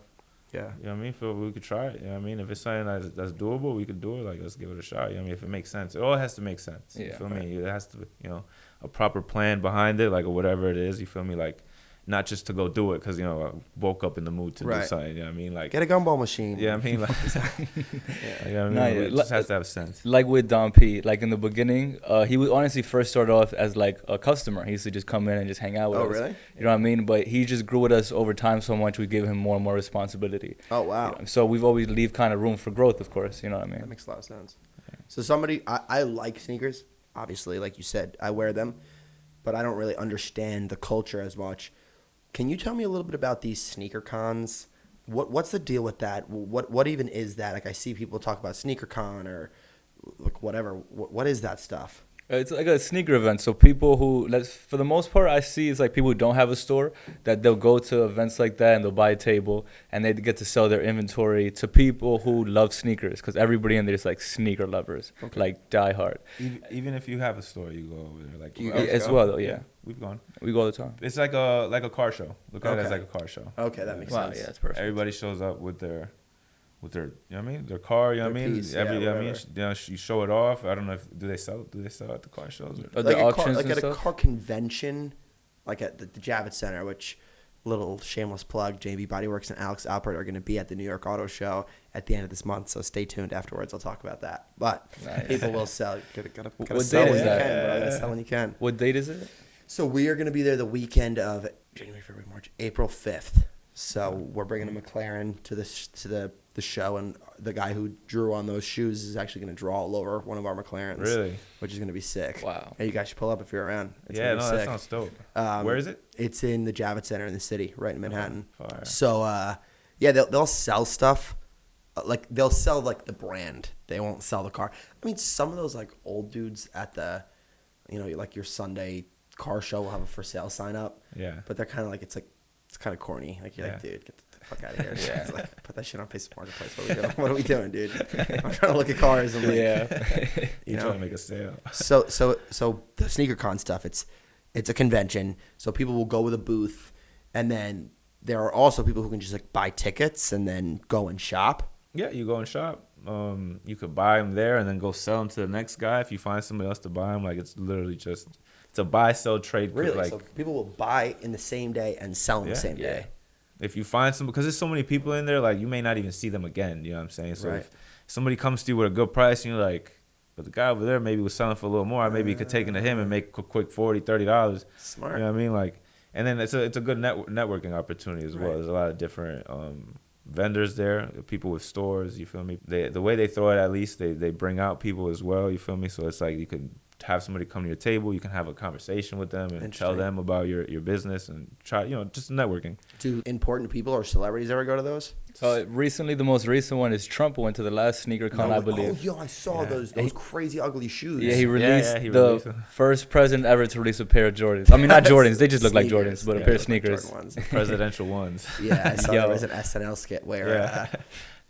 Yeah. You know what I mean? Feel we could try it. You know what I mean? If it's something that's doable, we could do it. Like, let's give it a shot. You know what I mean? If it makes sense. It all has to make sense. You Yeah, feel right. me? It has to, you know, a proper plan behind it, like, or whatever it is. You feel me? Like, not just to go do it because, you know, I woke up in the mood to do something. You know what I mean? Like, get a gumball machine. Yeah, I mean, like, you know what I mean? It just has to have sense. Like with Don P, like in the beginning, he would honestly first start off as like a customer. He used to just come in and just hang out with us. Oh, really? You know what I mean? But he just grew with us over time so much, we gave him more and more responsibility. Oh, wow. You know? So we've always leave kind of room for growth, of course. You know what I mean? That makes a lot of sense. So somebody, I like sneakers, obviously, like you said, I wear them, but I don't really understand the culture as much. Can you tell me a little bit about these sneaker cons? What's the deal with that? What even is that? Like I see people talk about sneaker con or like whatever. What is that stuff? It's like a sneaker event. So people who, for the most part, I see it's like people who don't have a store that they'll go to events like that and they'll buy a table and they get to sell their inventory to people who love sneakers because everybody in there is like sneaker lovers, like die hard. Even if you have a store, you go over there. Like as well, though, yeah. We've gone. We go all the time. It's like a car show. Look at it as like a car show. Okay, that makes sense. Yeah, that's perfect. Everybody shows up with their, you know what I mean? Their car, you know what I mean? Piece, you know what I mean? whatever. You know, you show it off. I don't know if do they sell at the car shows? Or? The auctions like and at a stuff? car convention, like at the Javits Center, which little shameless plug, JB Bodyworks and Alex Alpert are going to be at the New York Auto Show at the end of this month. So stay tuned afterwards. I'll talk about that. But people will sell. Gotta What sell date when is you that? can, bro. Gotta sell when you can. What date is it? So we are going to be there the weekend of January, February, March, April 5th. So we're bringing a McLaren to the show, and the guy who drew on those shoes is actually going to draw all over one of our McLarens. Really? Which is going to be sick. Wow. Hey, you guys should pull up if you're around. It's Yeah, gonna be that sick. sounds dope. Where is it? It's in the Javits Center in the city, right in Manhattan. Fire. So, yeah, they'll sell stuff. Like, they'll sell, like, the brand. They won't sell the car. I mean, some of those, like, old dudes at the, you know, like your Sunday car show will have a for sale sign up. Yeah. But they're kind of like, it's kind of corny. Like, you're like, dude, get the fuck out of here. Yeah. It's like, put that shit on Facebook Marketplace. What are we doing? What are we doing, dude? I'm trying to look at cars. And like, you You're know, trying to make a sale. So the sneaker con stuff, it's a convention, so people will go with a booth, and then there are also people who can just like buy tickets and then go and shop. Yeah, you go and shop. You could buy them there and then go sell them to the next guy if you find somebody else to buy them. Like, it's literally just it's a buy, sell, trade. Really? Like, So people will buy in the same day and sell in the same day. if you find some, because there's so many people in there, like, you may not even see them again. You know what I'm saying? So Right. if somebody comes to you with a good price and you're like, but the guy over there maybe was selling for a little more, maybe you could take it to him and make a quick $40, $30. Smart. You know what I mean? Like, and then it's a good networking opportunity as well. Right. There's a lot of different vendors there, people with stores. You feel me? The way they throw it, at least they bring out people as well. You feel me? So it's like you could have somebody come to your table, you can have a conversation with them and tell them about your business and try, you know, just networking. Do important people or celebrities ever go to those? Recently, the most recent one is Trump went to the last sneaker con, I believe. Oh, yo, I saw those crazy ugly shoes. Yeah, he released he the released them. first president ever to release a pair of Jordans. I mean, not Jordans. They just look like Sneakers. Jordans, but Yeah, a pair they of look like sneakers. Jordan ones. Presidential ones. Yeah, I saw Yo. there was an SNL skit where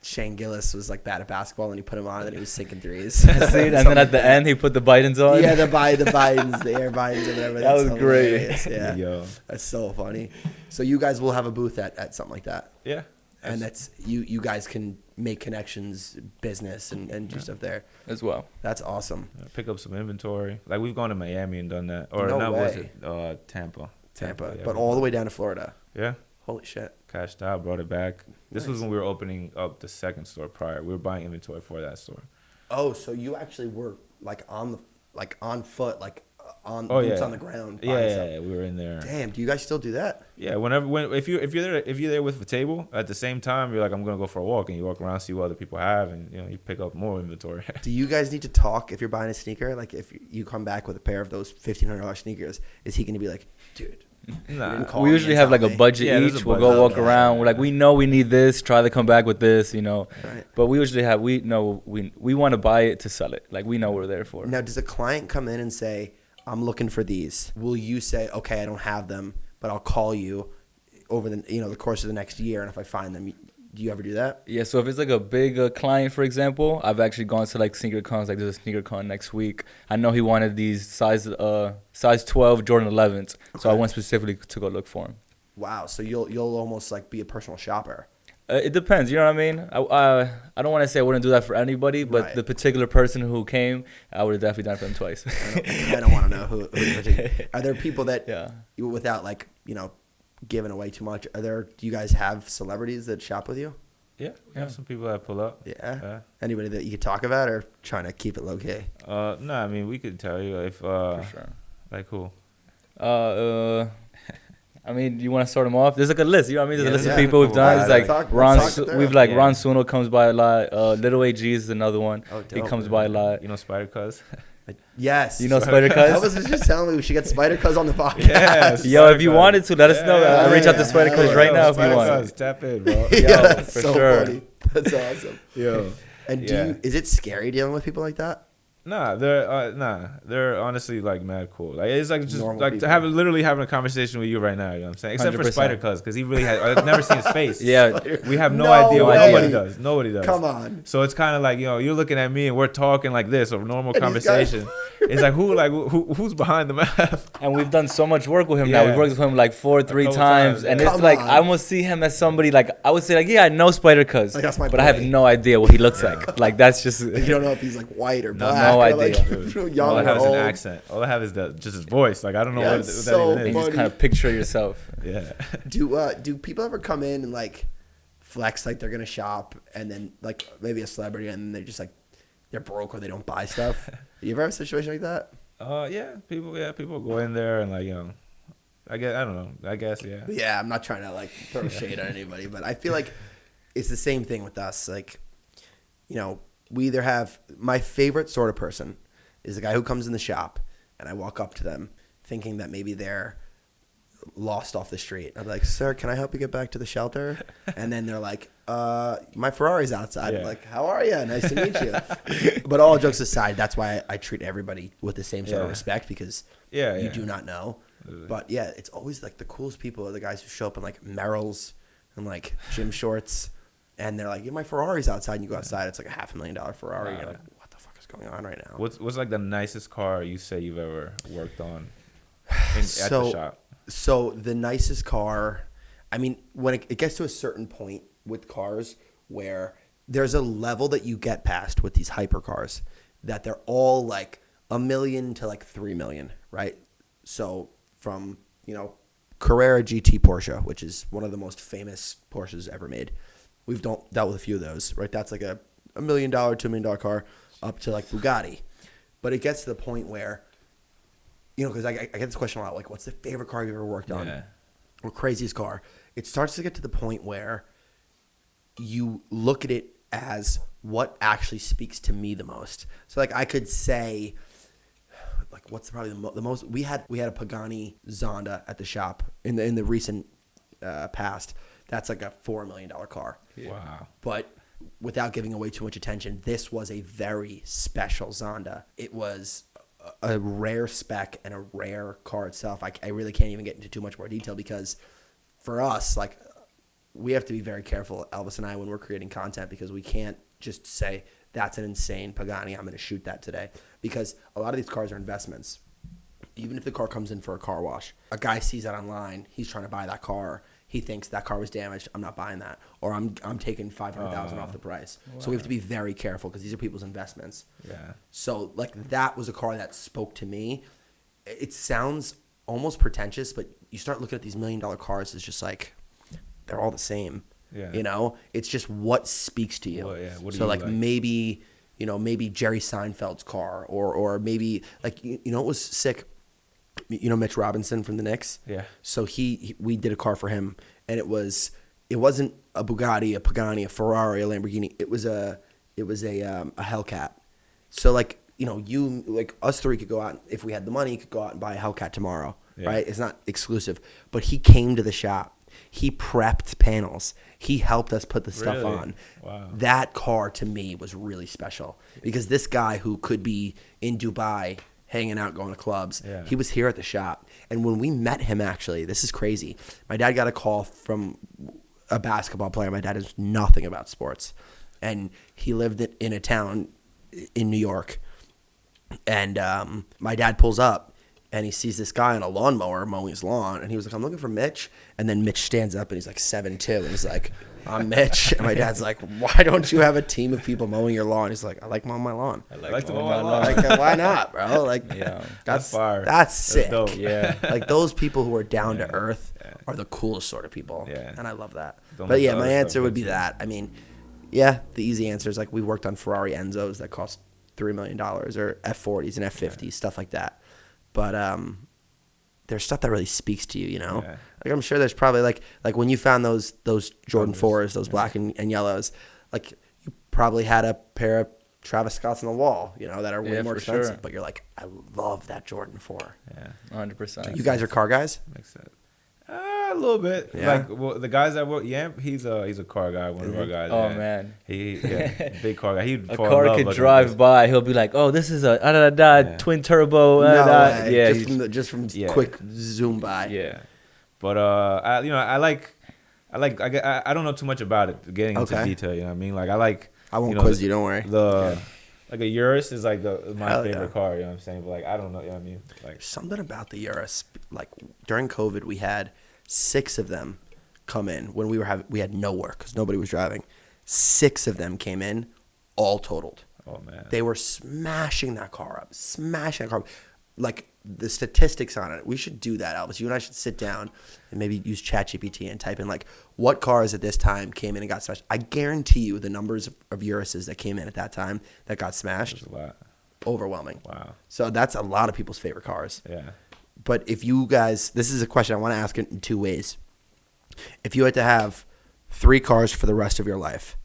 Shane Gillis was like bad at basketball and he put him on and then he was sinking threes. See, and then at the end, he put the Bidens on. Yeah, the Bidens, the Air Bidens or whatever. That was great. Hilarious. Yeah, Yo. that's so funny. So you guys will have a booth at something like that. Yeah. And that's you guys can make connections, business, and do stuff there as well. That's awesome. Pick up some inventory. Like, we've gone to Miami and done that. Or No not, was way. it Tampa, Yeah, yeah. but all the way down to Florida. Yeah. Holy shit. Cashed out, brought it back. This was Nice. when we were opening up the second store prior. We were buying inventory for that store. Oh, so you actually were like on foot, like on Oh, boots yeah. on the ground. buying stuff. We were in there. Damn, do you guys still do that? Yeah, if you're there with the table at the same time, you're like, I'm gonna go for a walk, and you walk around, see what other people have, and you pick up more inventory. Do you guys need to talk if you're buying a sneaker? Like if you come back with a pair of those $1,500 sneakers, is he gonna be like, dude? Nah. call We me usually and have tell like a me. budget Yeah, there's each. a We'll budget. go walk Okay. around. We're like, we know we need this. Try to come back with this, Right. But we usually have, we want to buy it to sell it. Like, we know we're there for. Now, does a client come in and say, I'm looking for these? Will you say, okay, I don't have them, but I'll call you over the course of the next year, and if I find them, do you ever do that? Yeah, so if it's like a big client, for example, I've actually gone to like sneaker cons. Like, there's a sneaker con next week. I know he wanted these size 12 Jordan 11s, so I went specifically to go look for them. Wow, so you'll almost like be a personal shopper. It depends, you know what I mean? I don't want to say I wouldn't do that for anybody, but Right. the particular person who came, I would have definitely done it for them twice. I don't want to know who are there people that Yeah. without giving away too much. Do you guys have celebrities that shop with you? Yeah, we have some people that pull up. Yeah. Anybody that you could talk about, or trying to keep it low key? No, I mean we could tell you if For sure. like who. I mean, you want to start them off? There's like a list, you know what I mean? There's a list of yeah. people we've done. It's like Let's Ron Suno comes by a lot. Little AG is another one. Oh, dope, He comes by a lot. You know Spider Cuz? Yes. You know Spider Cuz? I was just telling me we should get Spider Cuz on the podcast. Yes. Yo, if you wanted to, let us know. I'll reach out to Spider Cuz right now if you Spider want. Cuz, tap in, bro. Yeah, for so sure. funny. That's awesome. Yo. And Yeah. is it scary dealing with people like that? Nah, they're honestly like mad cool. Like it's like just Normal like people. literally having a conversation with you right now. You know what I'm saying? Except for 100%. Spider Cuz, because he really has. I've never seen his face. Yeah. We have no No idea. way. Nobody does. Nobody does. Come on. So it's kind of like, you're looking at me and we're talking like this, a normal And these guys- conversation. It's like who's behind the mask? And we've done so much work with him now. Yeah. We've worked with him like three couple times. times, And yeah. it's Come like, on. I almost see him as somebody like, I would say like, yeah, I know Spider Cuz. Like, that's my but I have boy. no idea what he looks like. Like, that's just. You don't know if he's like white or black. no or idea. Like, young All I or have is an old. accent. All I have is just his voice. Like I don't know Yeah, what it's that so even And is. you just kind of picture yourself. Yeah. Do people ever come in and like flex like they're gonna shop, and then like maybe a celebrity, and they just like they're broke or they don't buy stuff? You ever have a situation like that? People go in there and like, I don't know. I guess, yeah. Yeah, I'm not trying to like throw shade on anybody, but I feel like it's the same thing with us. Like, we either have my favorite sort of person is the guy who comes in the shop and I walk up to them thinking that maybe they're lost off the street. I'm like, sir, can I help you get back to the shelter? And then they're like, my Ferrari's outside. Yeah. I'm like, how are you? Nice to meet you. But all jokes aside, that's why I treat everybody with the same sort of Yeah. respect, because Yeah, you yeah. do not know. But yeah, it's always like the coolest people are the guys who show up in like Merrells and like gym shorts, and they're like, yeah, my Ferrari's outside, and you go outside, it's like a $500,000 Ferrari. Wow. You're like, what the fuck is going on right now? What's like the nicest car you say you've ever worked on at the shop? So the nicest car, I mean, when it gets to a certain point with cars where there's a level that you get past with these hyper cars that they're all like $1 million to like $3 million, right? So from, Carrera GT Porsche, which is one of the most famous Porsches ever made. We've dealt with a few of those, right? That's like a $1 million, $2 million car up to like Bugatti. But it gets to the point where, because I get this question a lot, like, what's the favorite car you've ever worked on? Yeah. Or craziest car? It starts to get to the point where you look at it as what actually speaks to me the most. So, like, I could say, like, what's probably the most? We had a Pagani Zonda at the shop in the recent past. That's like a $4 million car. Wow. But without giving away too much attention, this was a very special Zonda. It was a rare spec and a rare car itself. I really can't even get into too much more detail because for us, like, we have to be very careful, Elvis and I, when we're creating content, because we can't just say, that's an insane Pagani, I'm going to shoot that today. Because a lot of these cars are investments. Even if the car comes in for a car wash, a guy sees that online, he's trying to buy that car. He thinks that car was damaged. I'm not buying that, or I'm taking $500,000 off the price. Wow. So we have to be very careful because these are people's investments. Yeah. So like that was a car that spoke to me. It sounds almost pretentious, but you start looking at these $1 million cars, it's just like they're all the same. Yeah. It's just what speaks to you. Well, yeah. What do so you like maybe Jerry Seinfeld's car, or maybe like it was sick. Mitch Robinson from the Knicks. Yeah. So we did a car for him, and it wasn't a Bugatti, a Pagani, a Ferrari, a Lamborghini. It was a Hellcat. So like you like us three could go out if we had the money, could go out and buy a Hellcat tomorrow, right? It's not exclusive, but he came to the shop. He prepped panels. He helped us put the stuff on. Wow. That car to me was really special because this guy who could be in Dubai hanging out, going to clubs, he was here at the shop. And when we met him, actually, this is crazy. My dad got a call from a basketball player. My dad knows nothing about sports. And he lived in a town in New York. And my dad pulls up. And he sees this guy on a lawnmower mowing his lawn. And he was like, I'm looking for Mitch. And then Mitch stands up and he's like 7'2". And he's like, I'm Mitch. And my dad's like, why don't you have a team of people mowing your lawn? He's like, I like mowing my lawn. I like to mow my lawn. Like, why not, bro? Like, Yeah. that's fire. That's sick. dope. Yeah. Like those people who are down to earth are the coolest sort of people. Yeah. And I love that. Don't But let yeah, the my other answer stuff would get be to you. that. I mean, yeah, the easy answer is like we worked on Ferrari Enzos that cost $3 million or F40s and F50s, stuff like that. But there's stuff that really speaks to you, you know? Yeah. Like I'm sure there's probably like when you found those Jordan Covers, 4s, those black and yellows, like you probably had a pair of Travis Scotts on the wall, you know, that are way Yeah, more for expensive. sure. But you're like, I love that Jordan 4. Yeah. 100%. You guys are car guys? Makes sense. A little bit. Yeah. Like well, the guys that work, he's a car guy. One of our guys. Oh yeah. man, Big car guy. He'd a fall in car love could looking at drive this. by. He'll be like, "Oh, this is a Yeah. twin turbo." No way. Yeah, Just from Yeah. quick zoom by. Yeah, but I don't know too much about it. Getting into Okay. detail, you know what I mean? Like I like. I won't you know, quiz you, don't worry. Like a Urus is like my Hell favorite yeah. car. You know what I'm saying? But like I don't know. You know what I mean? Like Something about the Urus, like during COVID, we had 6 of them come in when we had no work because nobody was driving. 6 of them came in, all totaled. oh man. They were smashing that car up, like the statistics on it. We should do that, Elvis. You and I should sit down and maybe use ChatGPT and type in like what cars at this time came in and got smashed. I guarantee you the numbers of Uruses that came in at that time that got smashed, There's a lot. overwhelming. Wow. So that's a lot of people's favorite cars. Yeah. But if you guys, this is a question I want to ask it in 2 ways. If you had to have 3 cars for the rest of your life,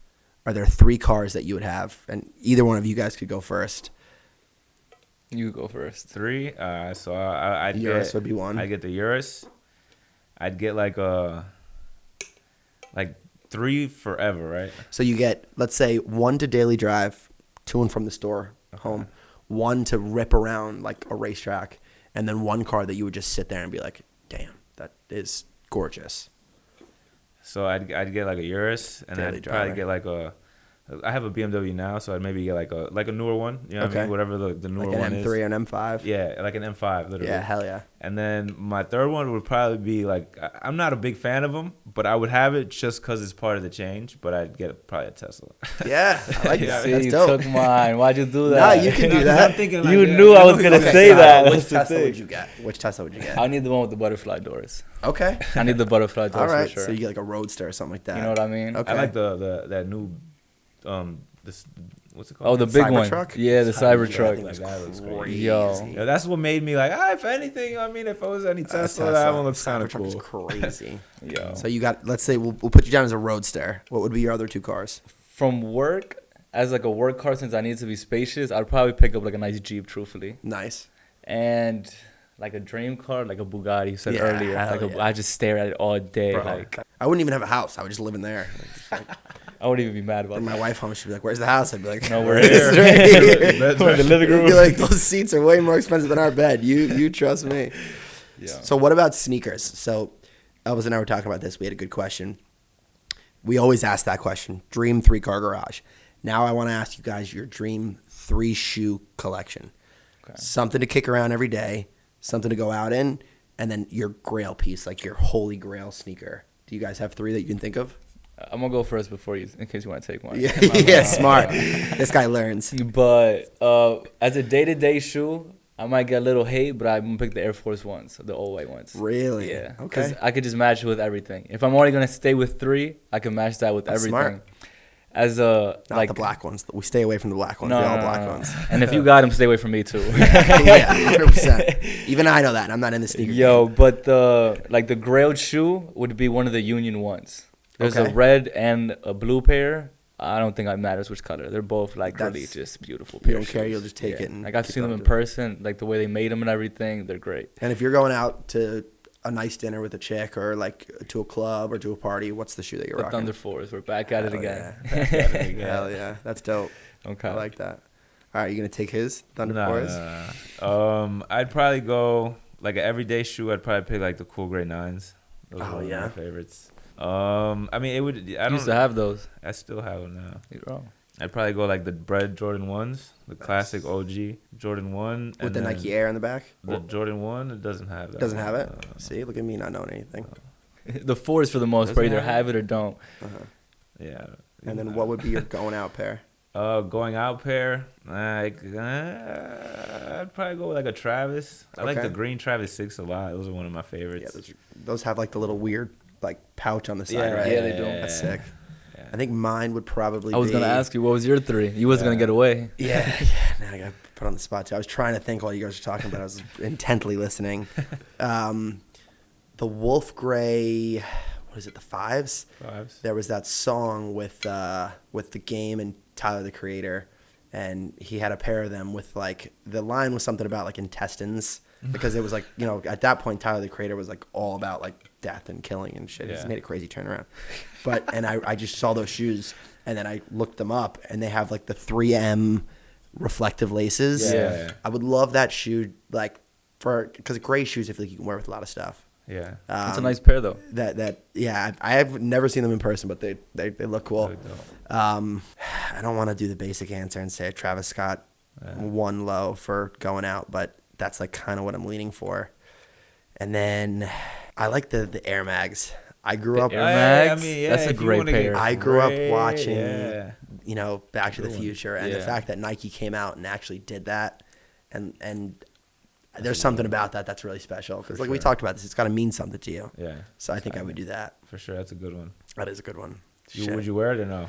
are there 3 cars that you would have? And either one of you guys could go first. you go first. 3. So I'd Urus get, would be one. I'd get the Urus. I'd get like 3 forever, right? So you get, let's say, 1 to daily drive to and from the store home, 1 to rip around like a racetrack, and then 1 car that you would just sit there and be like, damn, that is gorgeous. So I'd get like a Urus, and Daily I'd probably driver. get like I have a BMW now, so I'd maybe get like a newer one. You know what I Okay. mean? Whatever the newer Like one an is. M3 or an M5. Yeah, like an M5, literally. Yeah, hell yeah. And then my third one would probably be like I'm not a big fan of them, but I would have it just because it's part of the change. But I'd get probably a Tesla. Yeah, I like that. See, That's you dope. took mine. Why'd you do Nah, that? you can do I'm that. thinking You knew I was gonna say so that. Which That's the Tesla thing. would you get? Which Tesla would you get? I need the one with the butterfly doors. Okay. I need the butterfly doors All right. for sure. So you get like a Roadster or something like that. You know what I mean? Okay. I like that new this what's it called? Oh, the big one. Cybertruck? Yeah, the Yeah, that Cybertruck. thing is That looks crazy. crazy. Yo. Yeah, that's what made me like, if anything, I mean, if I was any Tesla, that one looks kind of Cybertruck cool. is crazy. Yo. So you got, let's say we'll put you down as a Roadster. What would be your other 2 cars? From work, as like a work car, since I need to be spacious, I'd probably pick up like a nice Jeep, truthfully. Nice. And like a dream car, like a Bugatti, you said Yeah, earlier. hell Like yeah. I just stare at it all day. Bro, Like I wouldn't even have a house. I would just live in there. I wouldn't even be mad about When that. my wife home, she'd be like, "Where's the house?" I'd be like, No, we're "It's here. right here." That's We're in the living I'd room. be like, "Those seats are way more expensive than our bed. You trust me." Yeah. So what about sneakers? So Elvis and I were talking about this. We had a good question. We always ask that question. Dream 3-car garage. Now I want to ask you guys your dream 3-shoe collection. Okay. Something to kick around every day, something to go out in, and then your grail piece, like your holy grail sneaker. Do you guys have 3 that you can think of? I'm gonna go first before you, in case you want to take one. Yeah, yeah, smart. This guy learns. But as a day-to-day shoe, I might get a little hate, but I'm gonna pick the Air Force Ones, the all white ones. Really? Yeah. Okay. Because I could just match it with everything. If I'm only gonna stay with 3, I can match that with That's everything. smart. As a Not like the black ones. We stay away from the black ones. no, the all no, black no, no. ones. And if you got them, stay away from me too. Yeah, 100%. Even I know that. And I'm not in the sneaker Yo, game. but the grailed shoe would be one of the Union ones. There's Okay. a red and a blue pair. I don't think it matters which color. They're both like really That's- just beautiful. You pair don't care. shoes. You'll just take Yeah. it. And Like I've keep seen them on in doing it. person, like the way they made them and everything. They're great. And if you're going out to a nice dinner with a chick or like to a club or to a party, what's the shoe that you're The rocking? Thunder 4s. We're back at it Hell again. yeah. Back at it again. Hell yeah. That's dope. Okay. I like that. All right, you going to take his Thunder Nah, 4s? I'd probably go like an everyday shoe. I'd probably pick like the cool gray 9s. Those Oh, are one of yeah. my favorites. I mean, it would. I I don't. used to have those. I still have them now. You're wrong. I'd probably go like the bread Jordan 1s, the classic OG Jordan 1. With the Nike Air in the back? The Jordan 1, it doesn't have that. Doesn't one. have it? No. See, look at me not knowing anything. The 4s for the most Doesn't part either have it? have it or don't. Uh-huh. Yeah. And then what would be your going out pair? Going out pair, like I'd probably go with like a Travis. I like Okay. the green Travis 6 a lot. Those are one of my Yeah, favorites. those have like the little weird like pouch on the side, Yeah, right? yeah, they do. That's sick. Yeah. I think mine would probably I was be... gonna ask you, what was your 3? You wasn't gonna get away. Yeah, now I got put on the spot too. I was trying to think while you guys were talking, but I was intently listening. The Wolf Gray, what is it, the Fives? There was that song with the Game and Tyler the Creator, and he had a pair of them with like, the line was something about like intestines, because it was like, you know, at that point Tyler the Creator was like all about like death and killing and shit. He's Yeah. made a crazy turnaround. But and I just saw those shoes, and then I looked them up, and they have like the 3M reflective laces. Yeah. I would love that shoe, like, because gray shoes I feel like you can wear with a lot of stuff. Yeah. It's a nice pair though. Yeah, I have never seen them in person, but they look cool. Really dope. I don't want to do the basic answer and say a Travis Scott one low for going out, but that's like kind of what I'm leaning for. And then I like the Air Mags. I grew up. Air Mags? That's a if you great wanna get pair. I grew up great, watching, yeah. you know, Back to the Good one. Future, and the Yeah. fact that Nike came out and actually did that, and there's something about that that's really special, because like we sure. talked about this, it's got to mean something to you. Yeah. So I think I would do that. For sure, that's a good one. That is a good one. Would you wear it or no?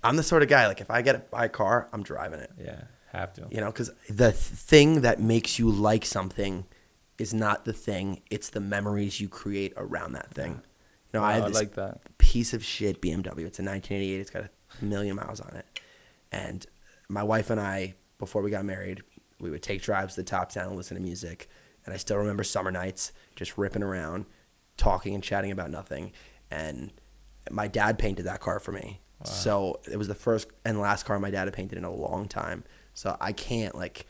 I'm the sort of guy, like, if I buy a car, I'm driving it. Yeah, have to. You know, because the thing that makes you like something is not the thing; it's the memories you create around that thing. You know, I Wow, have I this like that. piece of shit BMW. It's a 1988. It's got 1,000,000 miles on it. And my wife and I, before we got married, we would take drives to the top town and listen to music. And I still remember summer nights just ripping around, talking and chatting about nothing. And my dad painted that car for me. Wow. So it was the first and last car my dad had painted in a long time. So I can't, like,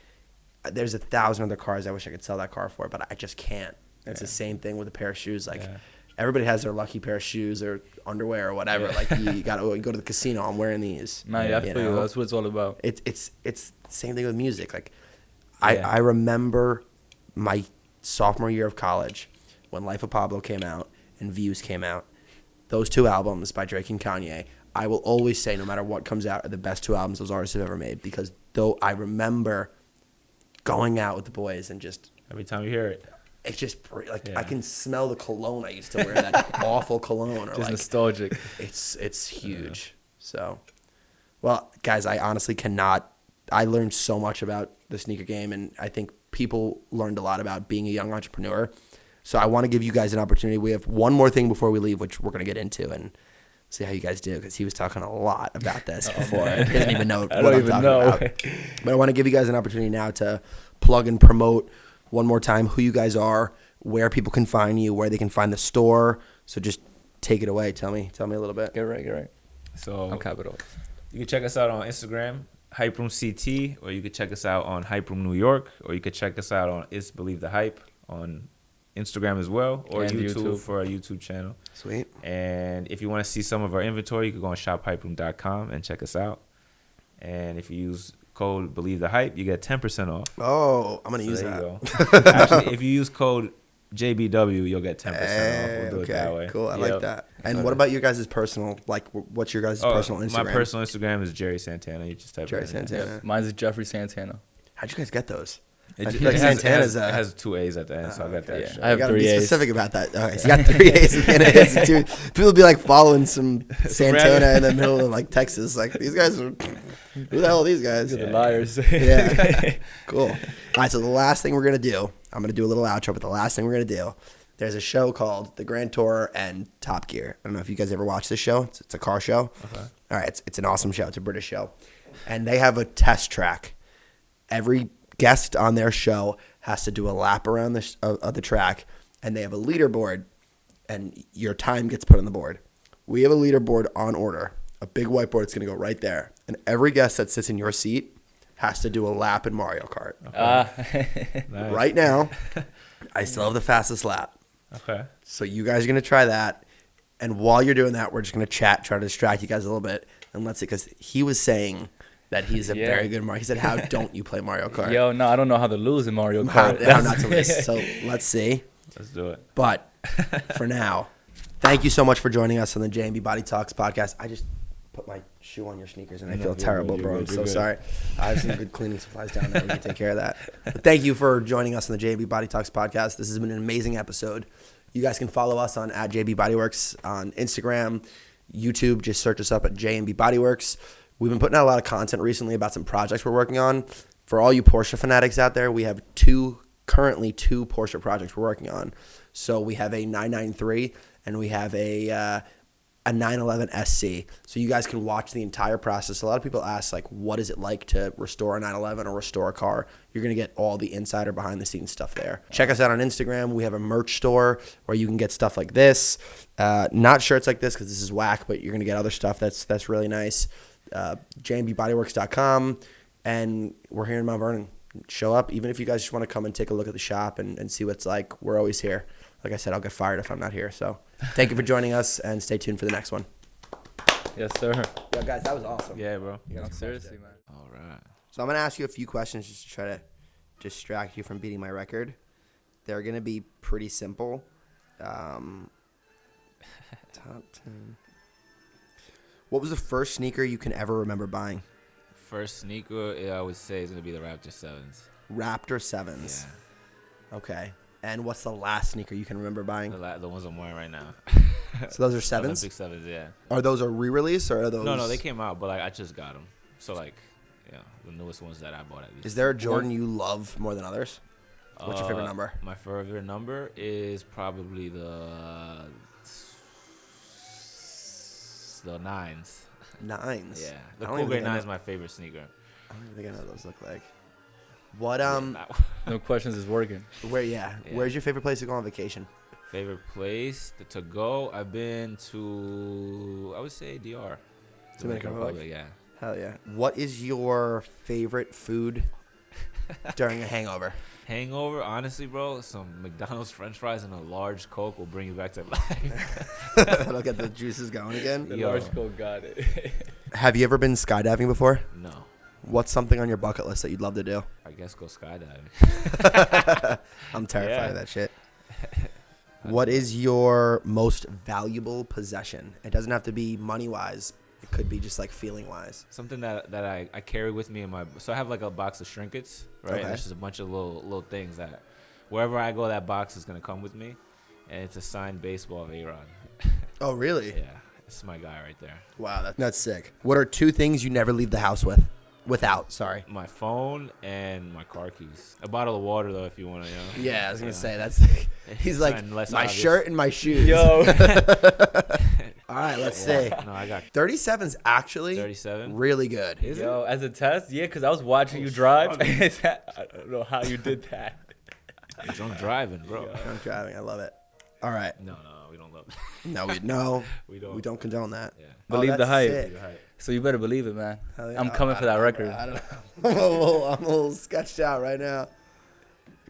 there's 1,000 other cars I wish I could sell that car for, but I just can't. It's the same thing with a pair of shoes. Like, everybody has their lucky pair of shoes or underwear or whatever. Like, you go to the casino, I'm wearing these. No, yeah, I feel you. That's what it's all about. It's the same thing with music. Like, I remember my sophomore year of college when Life of Pablo came out and Views came out. Those 2 albums by Drake and Kanye, I will always say, no matter what comes out, are the best 2 albums those artists have ever made, because though I remember going out with the boys and just Every time you hear it. it's just like I can smell the cologne I used to wear, that awful cologne. Or Just like, nostalgic. It's huge. So, well, guys, I honestly cannot. I learned so much about the sneaker game, and I think people learned a lot about being a young entrepreneur. So I want to give you guys an opportunity. We have one more thing before we leave, which we're going to get into and see how you guys do, because he was talking a lot about this before. He doesn't even know what I'm talking about. But I want to give you guys an opportunity now to plug and promote one more time who you guys are, where people can find you, where they can find the store. So just take it away. Tell me a little bit. Get right. So I'm Capital. you can check us out on Instagram, Hyperoom CT, or you could check us out on Hyperoom New York, or you could check us out on It's Believe the Hype on Instagram as well, or And YouTube. for our YouTube channel. Sweet. And if you want to see some of our inventory, you can go on shophyperoom.com and check us out. And if you use code Believe the Hype, you get 10% off. Oh, I'm going to use There that. you go. Actually, if you use code JBW, you'll get 10% off. We'll do it that way. Cool. I like that. And what about your guys' personal, like, what's your guys' personal Instagram? My personal Instagram is Jerry Santana. You just type Jerry it in. Santana. Mine's Jeffrey Santana. How'd you guys get those? It, I it, feel like has, Santana's it has 2 A's at the end, so I got that. Yeah. Shit. I have you gotta 3 be A's. specific about that. Okay, so you got 3 A's and A's and 2. People be like following some Santana in the middle of like Texas. Like, these guys are, who the hell are these guys? The liars. Yeah. Cool. All right, so the last thing we're going to do, I'm going to do a little outro, but the last thing we're going to do, there's a show called The Grand Tour and Top Gear. I don't know if you guys ever watched this show. It's a car show. Okay. All right, it's an awesome show. It's a British show. And they have a test track. Every guest on their show has to do a lap around the track, and they have a leaderboard, and your time gets put on the board. We have a leaderboard on order, a big whiteboard. It's going to go right there. And every guest that sits in your seat has to do a lap in Mario Kart. Nice. Right now, I still have the fastest lap. Okay. So you guys are going to try that. And while you're doing that, we're just going to chat, try to distract you guys a little bit. And let's see, because he was saying that he's a very good Mario. He said, how don't you play Mario Kart? Yo, no, I don't know how to lose in Mario Kart. How not to lose. So let's see. Let's do it. But for now, thank you so much for joining us on the J&B Body Talks podcast. put my shoe on your sneakers, and I No, feel you're terrible, good, bro. you're I'm good, so you're sorry. I have some good cleaning supplies down there. We can take care of that. But thank you for joining us on the JB Body Talks podcast. This has been an amazing episode. You guys can follow us on @JB Bodyworks on Instagram, YouTube. Just search us up at JB Bodyworks. We've been putting out a lot of content recently about some projects we're working on. For all you Porsche fanatics out there, we have currently two Porsche projects we're working on. So we have a 993 and we have a 911 SC. So you guys can watch the entire process. A lot of people ask, like, what is it like to restore a 911 or restore a car? You're going to get all the insider behind the scenes stuff there. Check us out on Instagram. We have a merch store where you can get stuff like this. Not shirts like this because this is whack, but you're going to get other stuff that's really nice. jmbbodyworks.com. And we're here in Mount Vernon. Show up. Even if you guys just want to come and take a look at the shop and see what's like, we're always here. Like I said, I'll get fired if I'm not here. So thank you for joining us, and stay tuned for the next one. Yes, sir. Yo, guys, that was awesome. Yeah, bro. No, seriously, man. All right. So I'm going to ask you a few questions just to try to distract you from beating my record. They're going to be pretty simple. Top 10. What was the first sneaker you can ever remember buying? First sneaker, I would say, is going to be the Raptor 7s. Raptor 7s. Yeah. Okay. And what's the last sneaker you can remember buying? The ones I'm wearing right now. So those are 7s? Olympic 7s, yeah. Are those a re-release or are those? No, they came out, but like I just got them. So like, yeah, the newest ones that I bought at least. Is there a Jordan you love more than others? What's your favorite number? My favorite number is probably the 9s. 9s? Yeah, the I don't Cool even Grey think I 9 know- is my favorite sneaker. I don't even think I know what those look like. What, No questions is working. Yeah. Where's your favorite place to go on vacation? Favorite place to go? I've been to, I would say DR. Dominican Republic? Yeah. Hell yeah. What is your favorite food during a hangover? Hangover, honestly, bro, some McDonald's French fries and a large Coke will bring you back to life. That'll get the juices going again. The Yo. large code got it. Have you ever been skydiving before? No. What's something on your bucket list that you'd love to do? I guess go skydiving. I'm terrified Yeah. of that shit. What is your most valuable possession? It doesn't have to be money-wise. It could be just like feeling-wise. Something that I carry with me in my, so I have like a box of trinkets, right? Okay. And it's just a bunch of little things that wherever I go, that box is gonna come with me, and it's a signed baseball of A-Rod. Oh, really? Yeah, it's my guy right there. Wow, that's sick. What are 2 things you never leave the house with? Without, sorry. My phone and my car keys. A bottle of water though, if you want to. You know? Yeah, I was gonna Yeah. say that's. He's like Unless my obvious. shirt and my shoes. Yo. All right, let's see. No, I got 37's actually 37. really good. Is Yo, as a test, yeah, because I was watching you drive. I don't know how you did that. it? I'm driving, bro. I'm driving. I love it. All right. No, we don't love. No, We don't. we don't condone that. Yeah. Believe the that's hype. sick. So you better believe it, man. Hell yeah. I'm coming I for that don't know, record. bro. I don't know. I'm a little sketched out right now.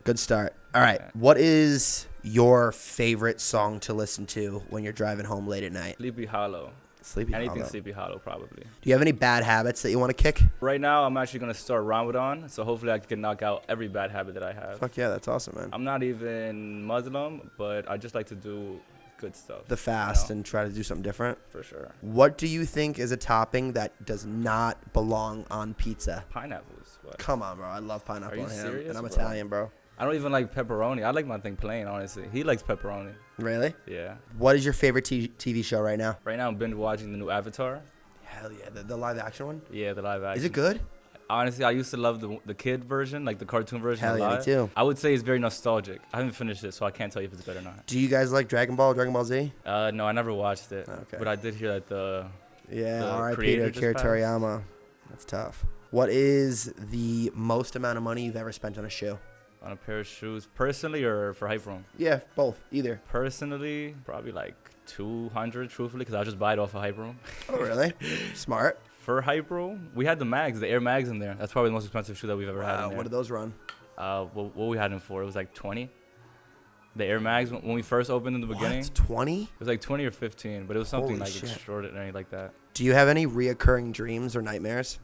Good start. All right. What is your favorite song to listen to when you're driving home late at night? Sleepy Hollow. Sleepy Anything Hollow. Sleepy Hollow, probably. Do you have any bad habits that you want to kick? Right now, I'm actually going to start Ramadan, so hopefully I can knock out every bad habit that I have. Fuck yeah, that's awesome, man. I'm not even Muslim, but I just like to do good stuff. The fast you know? and try to do something different. For sure. What do you think is a topping that does not belong on pizza? Pineapples. What? Come on, bro. I love pineapple Are you on ham, serious, and I'm bro? Italian, bro. I don't even like pepperoni. I like my thing plain, honestly. He likes pepperoni. Really? Yeah. What is your favorite TV show right now? Right now, I'm binge watching the new Avatar. Hell yeah, the live action one. Yeah, the live action. Is it good? Honestly, I used to love the kid version, like the cartoon version. Hell a yeah, me lot. too. I would say it's very nostalgic. I haven't finished it, so I can't tell you if it's better or not. Do you guys like Dragon Ball Z? No, I never watched it. Okay. But I did hear that the Yeah, The R.I.P. creator to just Akira passed. Toriyama. That's tough. What is the most amount of money you've ever spent on a shoe? on a pair of shoes, personally or for Hyperoom? Yeah, both, either. Personally, probably like 200, truthfully, because I'll just buy it off of Hyperoom. Oh, really? Smart. For Hyperoom, we had the mags, the Air Mags in there. That's probably the most expensive shoe that we've ever had in Wow, there. what did those run? What we had them for, it was like 20. The Air Mags, when we first opened in the beginning, What? 20? it was like 20 or 15, but it was something Holy like shit. extraordinary like that. Do you have any reoccurring dreams or nightmares?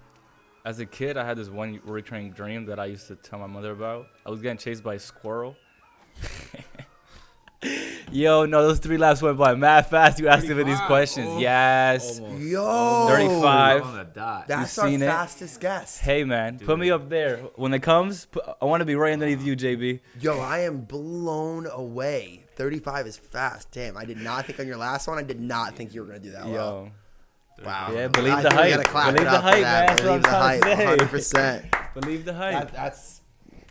As a kid, I had this one recurring dream that I used to tell my mother about. I was getting chased by a squirrel. Yo, no, those 3 laps went by mad fast. You asking me these 35. questions. Oh, yes. almost. Yo. 35. On the dot. That's You our seen it? fastest guess. Hey, man, put me up there. When it comes, I want to be right underneath you, JB. Yo, I am blown away. 35 is fast. Damn, I did not think on your last one. I did not think you were going to do that well. Yo. Wow. Yeah, believe I the think we hype. gotta clap Believe it the up for hype, that. man. That's what Believe the I'm hype, trying to say. 100%. Believe the hype. That's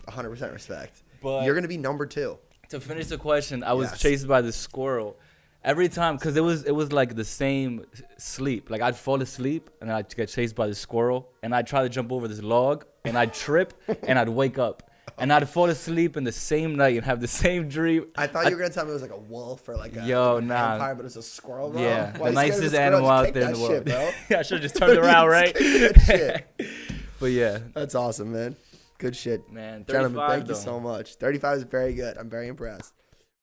100% respect. But- You're going to be number 2. To finish the question, I was Yes. chased by the squirrel every time because it was like the same sleep. Like I'd fall asleep and I'd get chased by the squirrel and I'd try to jump over this log and I'd trip and I'd wake up and I'd fall asleep in the same night and have the same dream. I thought you were going to tell me it was like a wolf or like a, Yo, like a nah. vampire, but it was a squirrel, bro. Yeah, Why the you scared of nicest squirrel? animal Just out take there in that the world. shit, bro. Yeah, I should have just turned around, right? Take that shit. But yeah, That's awesome, man. Good shit. man. 35 Gentlemen, thank you though. so much. 35 is very good. I'm very impressed.